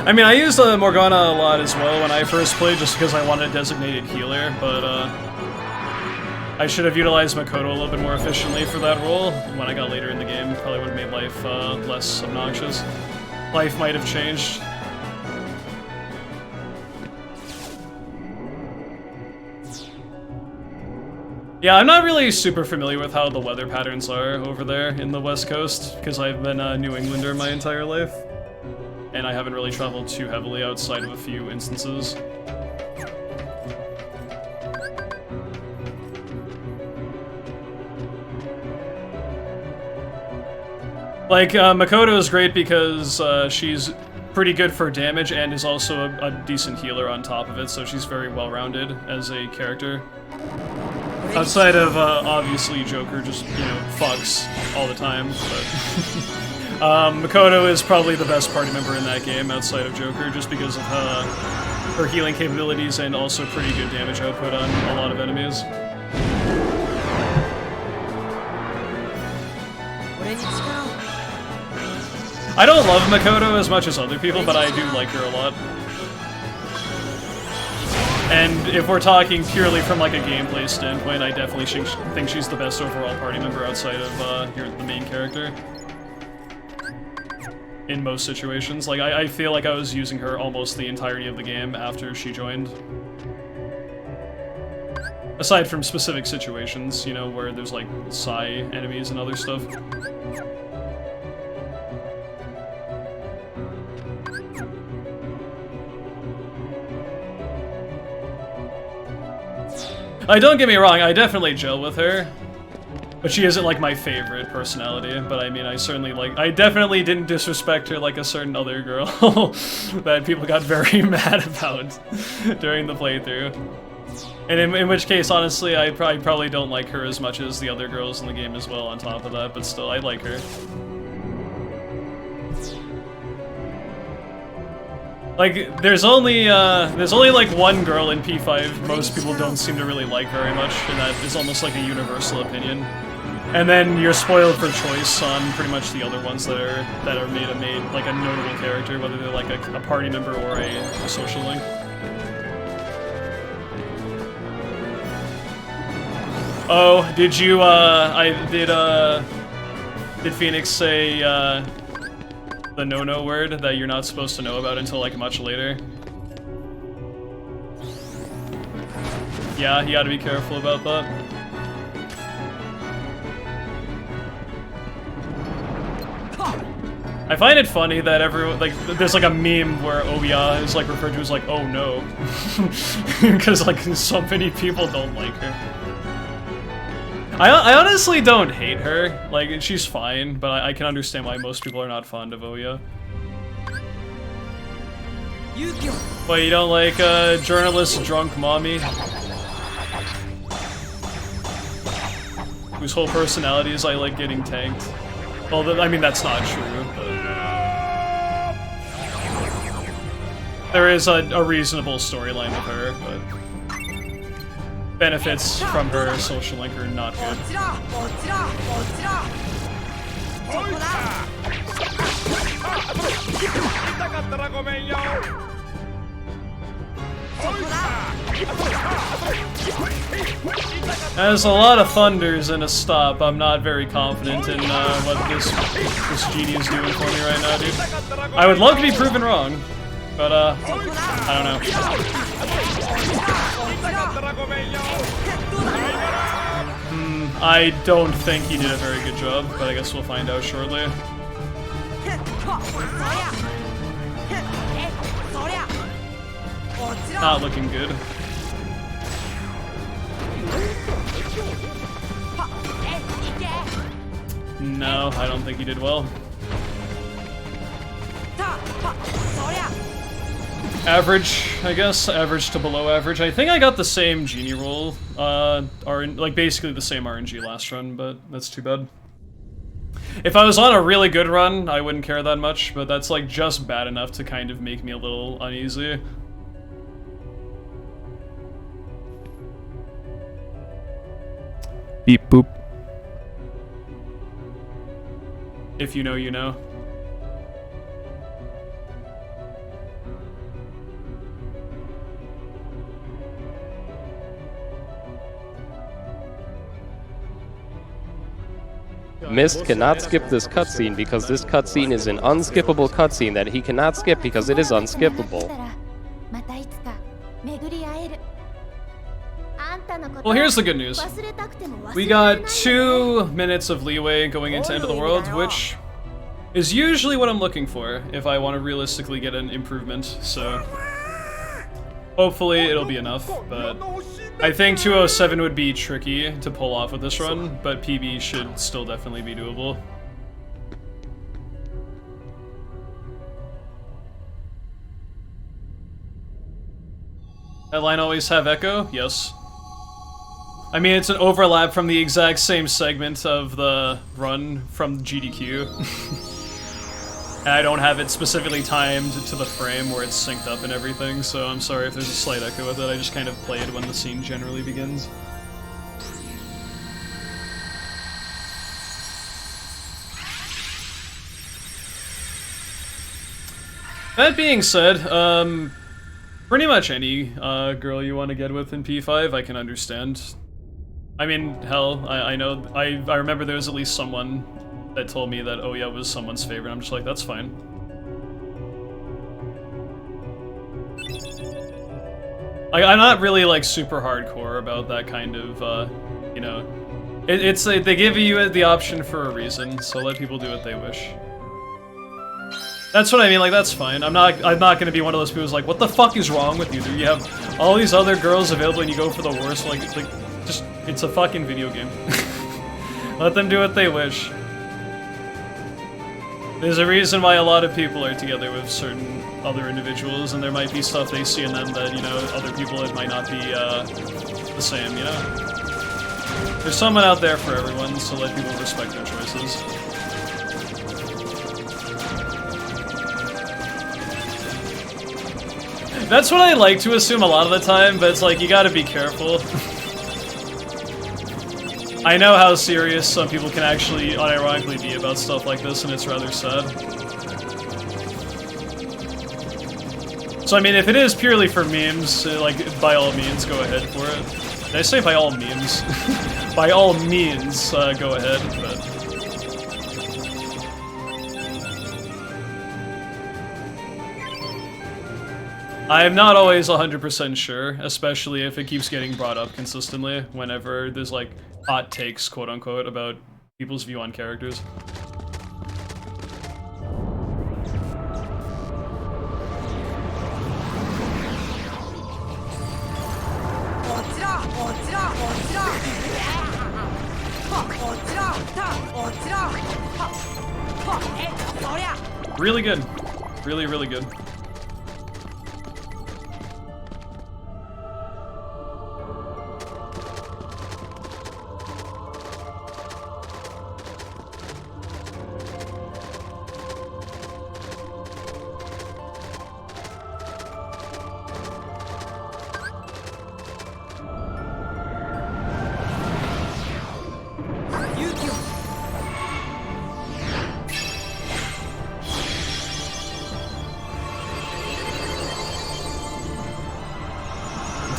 I mean, I used Morgana a lot as well when I first played, just because I wanted a designated healer, but I should have utilized Makoto a little bit more efficiently for that role. When I got later in the game, probably would have made life less obnoxious. Life might have changed. Yeah, I'm not really super familiar with how the weather patterns are over there in the West Coast, because I've been a New Englander my entire life. And I haven't really traveled too heavily outside of a few instances. Like, Makoto is great because she's pretty good for damage and is also a decent healer on top of it, so she's very well-rounded as a character. Outside of, obviously, Joker just, you know, fucks all the time, but... Makoto is probably the best party member in that game outside of Joker, just because of her healing capabilities and also pretty good damage output on a lot of enemies. I don't love Makoto as much as other people, but I do like her a lot. And if we're talking purely from like a gameplay standpoint, I definitely think she's the best overall party member outside of the main character. In most situations. Like, I feel like I was using her almost the entirety of the game after she joined. Aside from specific situations, you know, where there's like Psy enemies and other stuff. Don't get me wrong, I definitely gel with her. But she isn't like my favorite personality, but I mean, I definitely didn't disrespect her like a certain other girl that people got very mad about during the playthrough. And in which case, honestly, I probably don't like her as much as the other girls in the game as well on top of that, but still, I like her. Like, there's only like one girl in P5 most people don't seem to really like very much, and that is almost like a universal opinion. And then you're spoiled for choice on pretty much the other ones that are made like a notable character, whether they're like a party member or a social link. Oh, did you did Phoenix say the no-no word that you're not supposed to know about until like much later? Yeah, you gotta be careful about that. I find it funny that everyone, like, there's like a meme where Ouya is like referred to as like, oh no. Because like so many people don't like her. I honestly don't hate her. Like, she's fine, but I can understand why most people are not fond of Ouya. Wait, you don't like journalist drunk mommy? Whose whole personality is I like getting tanked. Well, I mean, that's not true, but... There is a reasonable storyline with her, but... benefits from her social link are not good. There's a lot of thunders and a stop. I'm not very confident in what this genie is doing for me right now, dude. I would love to be proven wrong, but I don't know. I don't think he did a very good job, but I guess we'll find out shortly. Not looking good. No, I don't think he did well. Average, I guess. Average to below average. I think I got the same genie roll, like basically the same RNG last run, but that's too bad. If I was on a really good run, I wouldn't care that much, but that's like just bad enough to kind of make me a little uneasy. Beep boop. If you know, you know. Mist cannot skip this cutscene because this cutscene is an unskippable cutscene that he cannot skip because it is unskippable. Well, here's the good news. We got 2 minutes of leeway going into End of the World, which is usually what I'm looking for if I want to realistically get an improvement, so hopefully it'll be enough, but I think 207 would be tricky to pull off with this run, but PB should still definitely be doable. That line always have echo? Yes. I mean, it's an overlap from the exact same segment of the run from GDQ. And I don't have it specifically timed to the frame where it's synced up and everything, so I'm sorry if there's a slight echo with it. I just kind of play it when the scene generally begins. That being said, pretty much any girl you want to get with in P5, I can understand. I mean, hell, I know, I remember there was at least someone that told me that Ouya was someone's favorite. I'm just like, that's fine. I'm not really like super hardcore about that kind of, you know, it's they give you the option for a reason, so let people do what they wish. That's what I mean, like, that's fine. I'm not gonna be one of those people who's like, what the fuck is wrong with you, dude? You have all these other girls available and you go for the worst, like just, it's a fucking video game. Let them do what they wish. There's a reason why a lot of people are together with certain other individuals, and there might be stuff they see in them that, you know, other people, it might not be the same, you know? There's someone out there for everyone, so let people respect their choices. That's what I like to assume a lot of the time, but it's like, you gotta be careful. I know how serious some people can actually unironically be about stuff like this, and it's rather sad. So I mean, if it is purely for memes, like, by all means, go ahead for it. Did I say by all memes? By all means, go ahead, but... I am not always 100% sure, especially if it keeps getting brought up consistently whenever there's like hot takes, quote-unquote, about people's view on characters. Really good. Really, really good.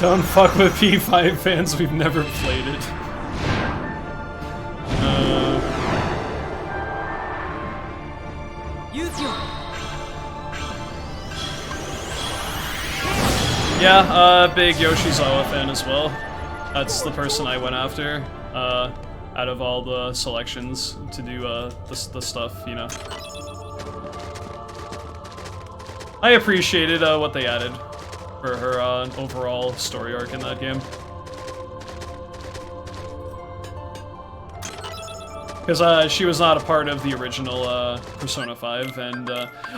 Don't fuck with P5 fans, we've never played it. Yeah, big Yoshizawa fan as well. That's the person I went after, out of all the selections to do the stuff, you know. I appreciated what they added for her overall story arc in that game. Because she was not a part of the original Persona 5, and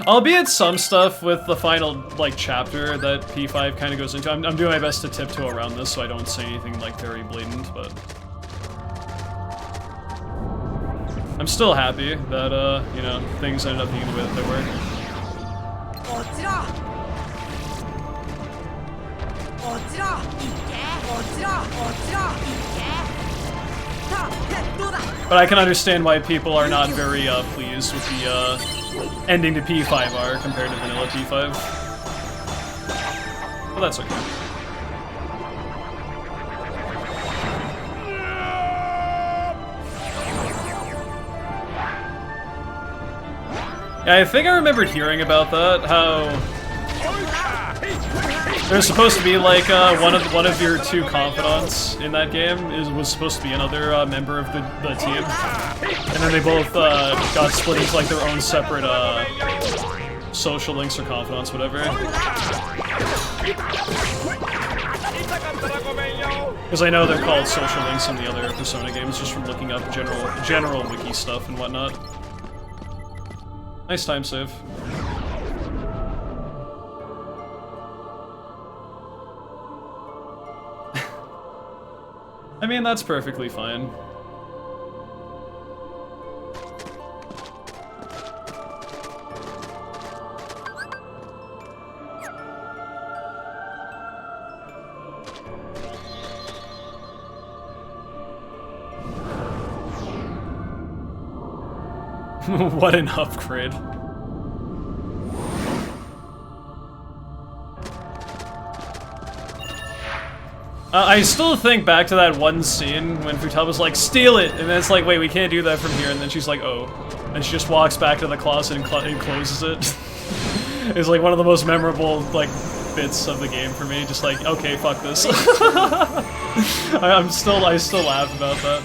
albeit some stuff with the final like chapter that P5 kind of goes into. I'm doing my best to tiptoe around this so I don't say anything like very blatant, but I'm still happy that you know, things ended up being the way that they were. But I can understand why people are not very pleased with the ending to P5R compared to vanilla P5. Well, that's okay. Yeah, I think I remembered hearing about that, how there's supposed to be like one of your two confidants in that game was supposed to be another member of the team, and then they both got split into like their own separate social links or confidants, whatever. Because I know they're called social links in the other Persona games, just from looking up general wiki stuff and whatnot. Nice time save. I mean, that's perfectly fine. What an upgrade. I still think back to that one scene when Futaba's like, steal it! And then it's like, wait, we can't do that from here. And then she's like, oh. And she just walks back to the closet and closes it. It's like one of the most memorable, like, bits of the game for me. Just like, okay, fuck this. I still laugh about that.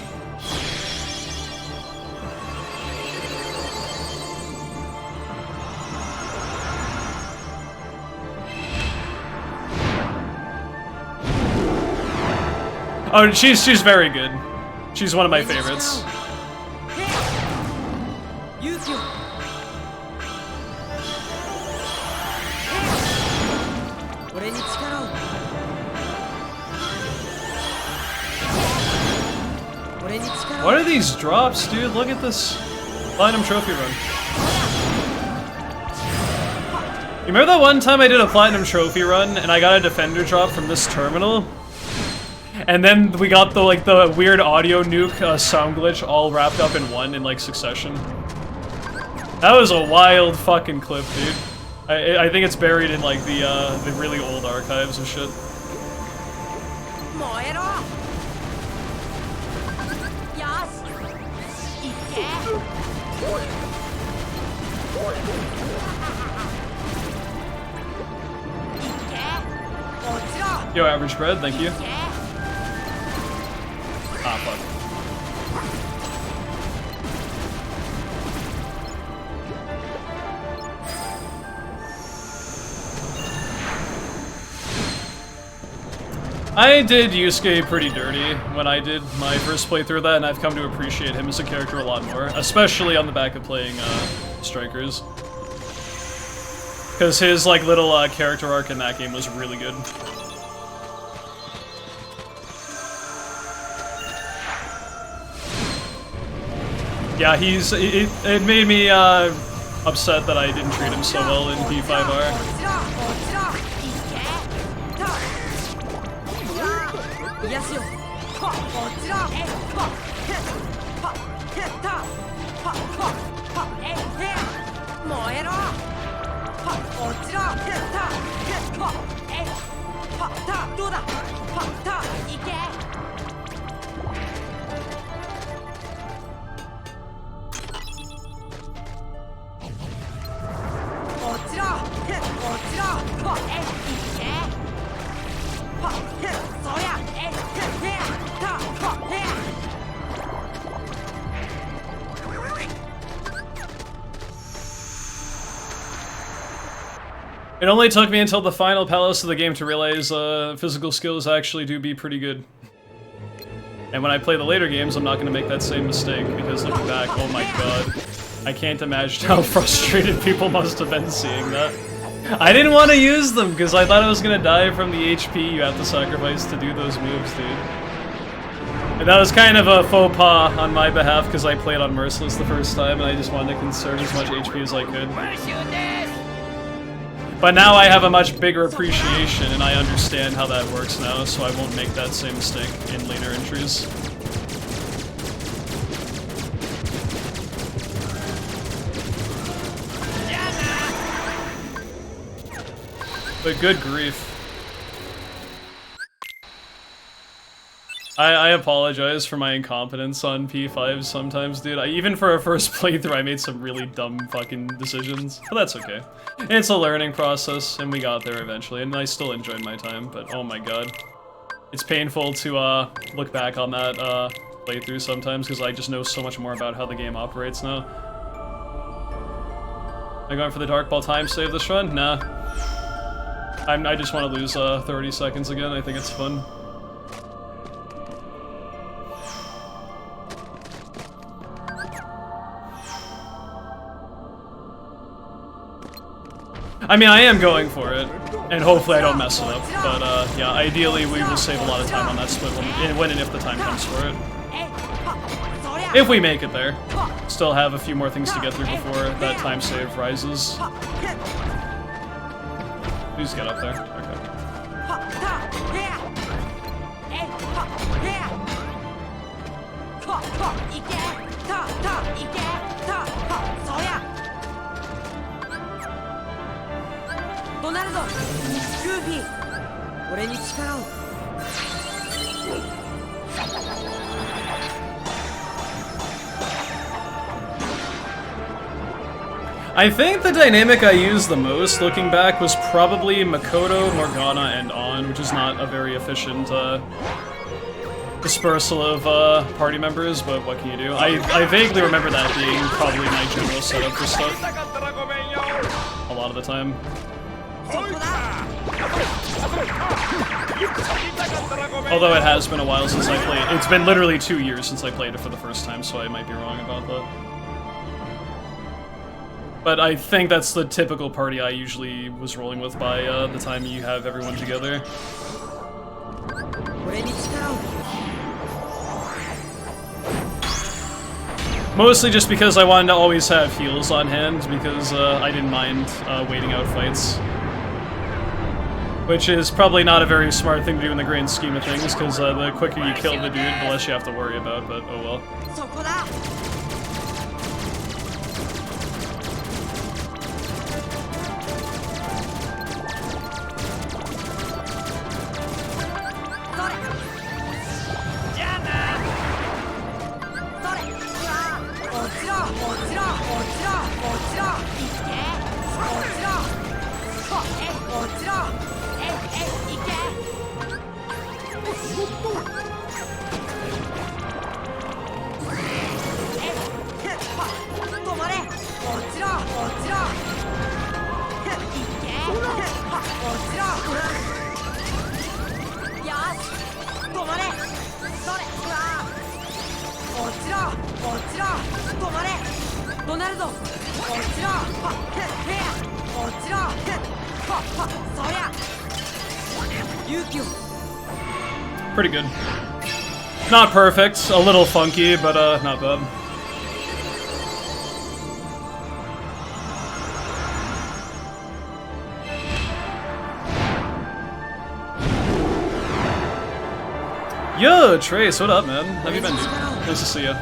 Oh, she's very good. She's one of my favorites. What are these drops, dude? Look at this Platinum Trophy run. You remember that one time I did a Platinum Trophy run and I got a Defender drop from this terminal? And then we got the the weird audio nuke sound glitch all wrapped up in one in like succession. That was a wild fucking clip, dude. I think it's buried in like the really old archives of shit. Yo, average bread, thank you. Ah, fuck. I did Yusuke pretty dirty when I did my first playthrough of that, and I've come to appreciate him as a character a lot more, especially on the back of playing Strikers. Because his like little character arc in that game was really good. Yeah, it made me upset that I didn't treat him so well in P5R. It only took me until the final palace of the game to realize physical skills actually do be pretty good. And when I play the later games, I'm not going to make that same mistake, because looking back, oh my god, I can't imagine how frustrated people must have been seeing that. I didn't want to use them, because I thought I was going to die from the HP you have to sacrifice to do those moves, dude. And that was kind of a faux pas on my behalf, because I played on Merciless the first time, and I just wanted to conserve as much HP as I could. But now I have a much bigger appreciation, and I understand how that works now, so I won't make that same mistake in later entries. But good grief. I apologize for my incompetence on P5 sometimes, dude. Even for a first playthrough, I made some really dumb fucking decisions. But that's okay. It's a learning process, and we got there eventually, and I still enjoyed my time, but oh my god. It's painful to look back on that playthrough sometimes, because I just know so much more about how the game operates now. Am I going for the Dark Ball time save this run? Nah. I just want to lose 30 seconds again. I think it's fun. I mean, I am going for it, and hopefully I don't mess it up, but yeah, ideally we will save a lot of time on that split when and if the time comes for it. If we make it there. Still have a few more things to get through before that time save rises. Please get up there. Okay. I think the dynamic I used the most, looking back, was probably Makoto, Morgana, and On, which is not a very efficient dispersal of party members, but what can you do? I vaguely remember that being probably my general setup for stuff. A lot of the time. Although it has been a while since I played. It's been literally 2 years since I played it for the first time, so I might be wrong about that. But I think that's the typical party I usually was rolling with by the time you have everyone together. Mostly just because I wanted to always have heals on hand, because I didn't mind waiting out fights. Which is probably not a very smart thing to do in the grand scheme of things, because the quicker you kill the dude, the less you have to worry about, but oh well. Pretty good. Not perfect, a little funky, but not bad. Yo, Trace, what up, man? How have you been, dude? Nice to see you.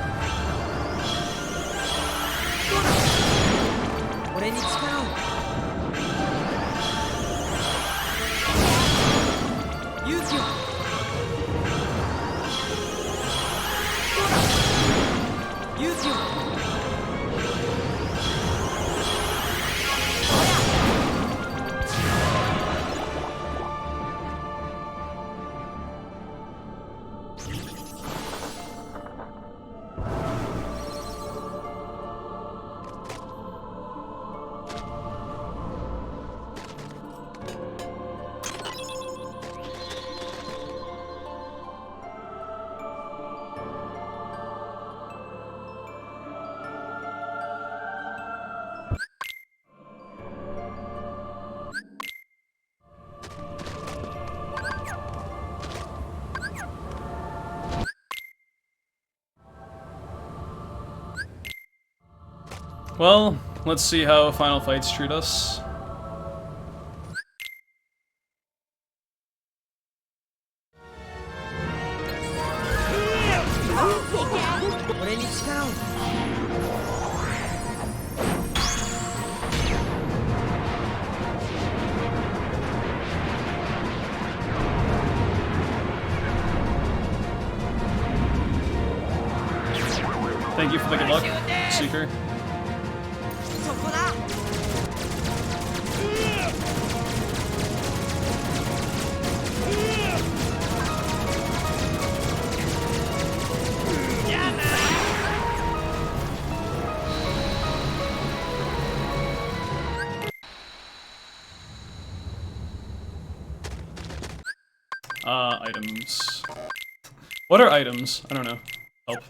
Well, let's see how final fights treat us. Thank you for the good luck, Seeker. Items. What are items? I don't know. Help.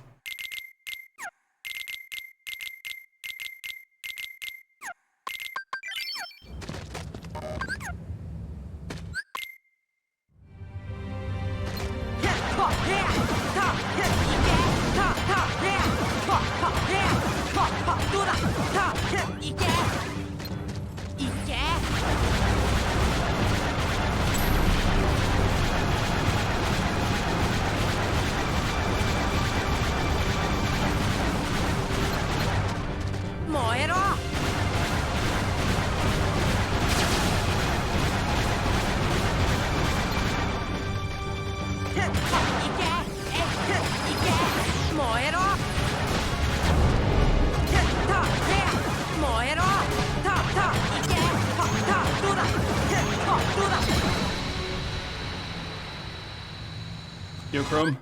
Yo, Chrome.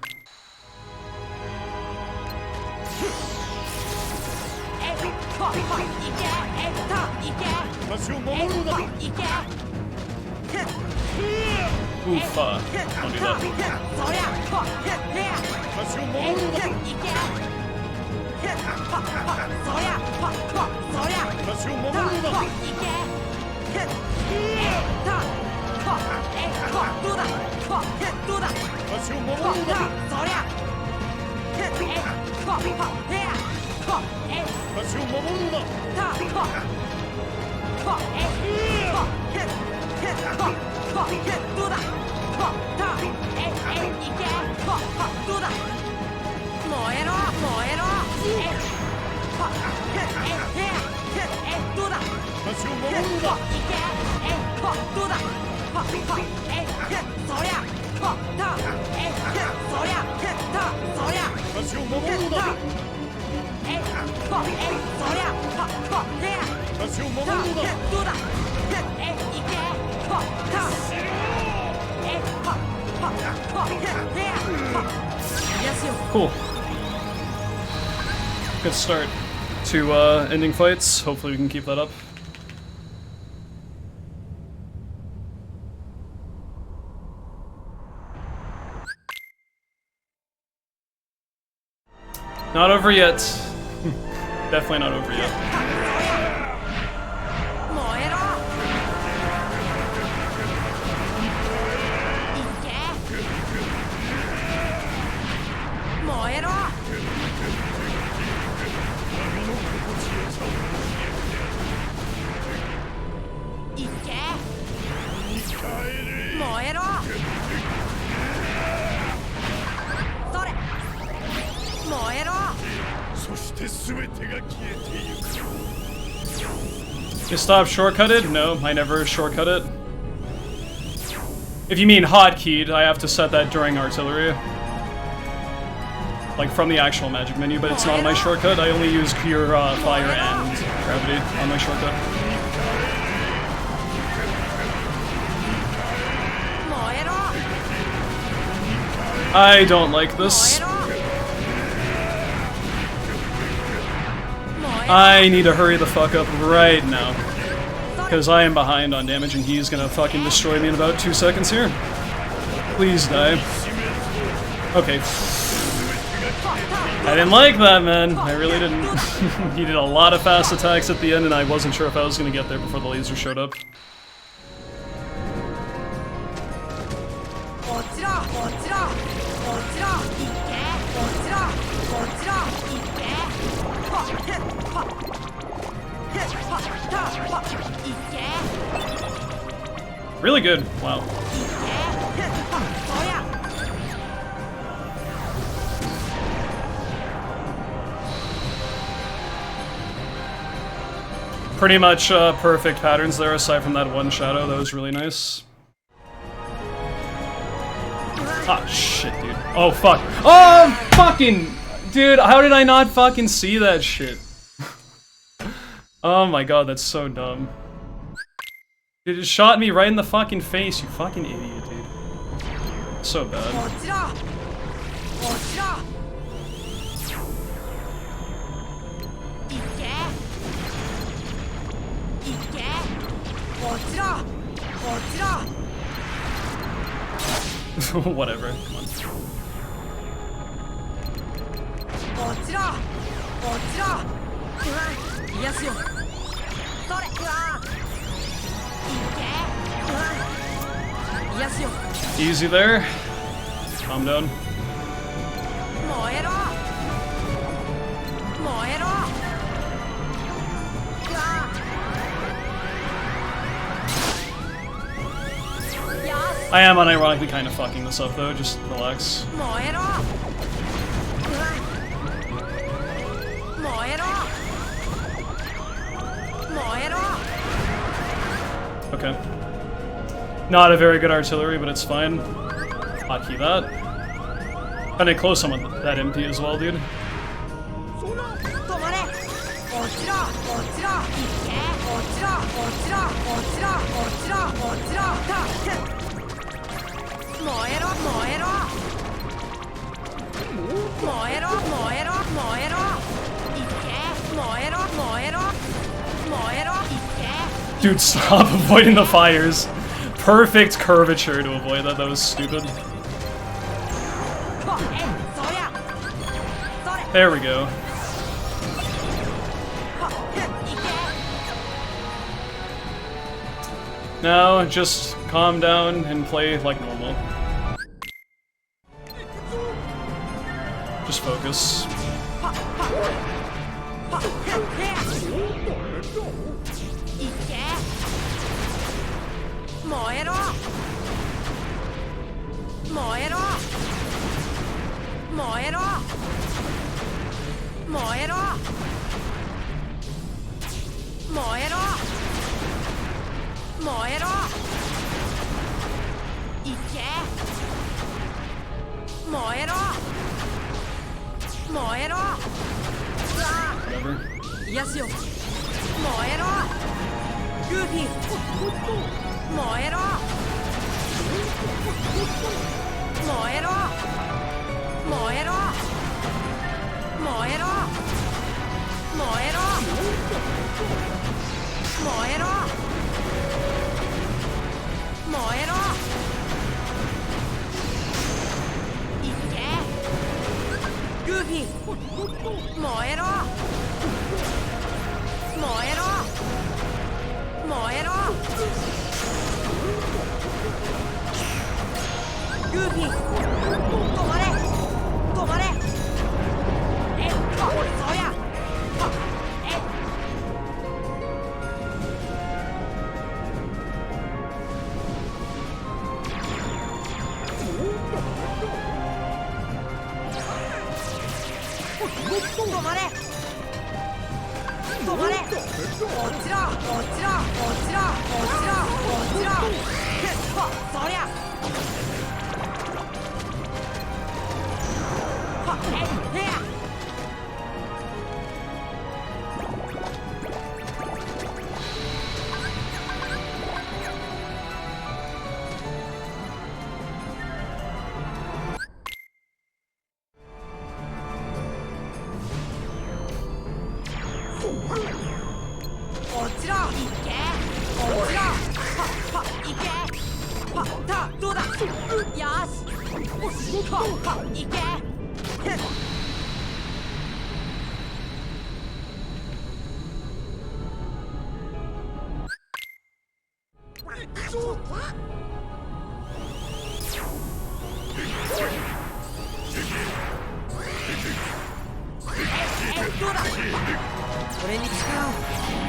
Oof, don't do that. Cool. Good start to ending fights. Hopefully we can keep that up. Not over yet. Definitely not over yet. You stop shortcutted? No, I never shortcut it. If you mean hotkeyed, I have to set that during artillery. Like from the actual magic menu, but it's not on my shortcut. I only use pure fire and gravity on my shortcut. I don't like this. I need to hurry the fuck up right now. Because I am behind on damage and he's gonna fucking destroy me in about 2 seconds here. Please die. Okay. I didn't like that, man. I really didn't. He did a lot of fast attacks at the end and I wasn't sure if I was gonna get there before the laser showed up. Really good. Wow. Pretty much perfect patterns there, aside from that one shadow. That was really nice. Ah, shit, dude. Oh, fuck. Oh, fucking... Dude, how did I not fucking see that shit? Oh my god, that's so dumb. Dude, it shot me right in the fucking face, you fucking idiot, dude. So bad. Whatever, come on. Easy there. Calm down. I am unironically kind of fucking this up though, just relax. Okay. Not a very good artillery, but it's fine. Hotkey that. Kinda close on that MP as well, dude. Dude, stop avoiding the fires. Perfect curvature to avoid that. That was stupid. There we go. Now, just calm down and play like normal. Just focus.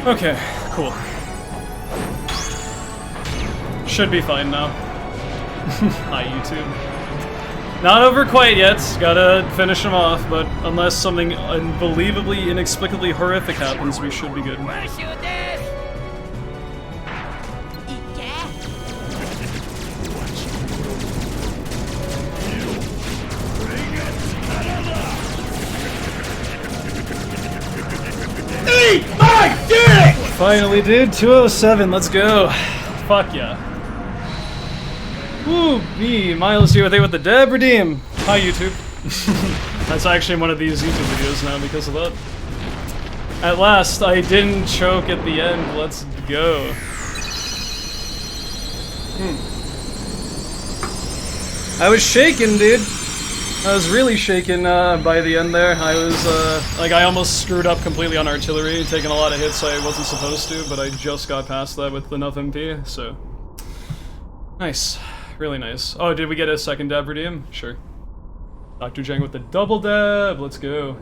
Okay, cool. Should be fine now. Hi, YouTube. Not over quite yet. Gotta finish him off, but unless something unbelievably, inexplicably horrific happens, we should be good. Finally, dude. 207. Let's go. Fuck yeah. Woo, me, Miles here with the Deb Redeem. Hi, YouTube. That's actually one of these YouTube videos now because of that. At last, I didn't choke at the end. Let's go. I was shaking, dude. I was really shaken by the end there. I was, like, I almost screwed up completely on artillery, taking a lot of hits I wasn't supposed to, but I just got past that with enough MP, so... Nice. Really nice. Oh, did we get a second dab redeem? Sure. Dr. Jang with the double dab, let's go.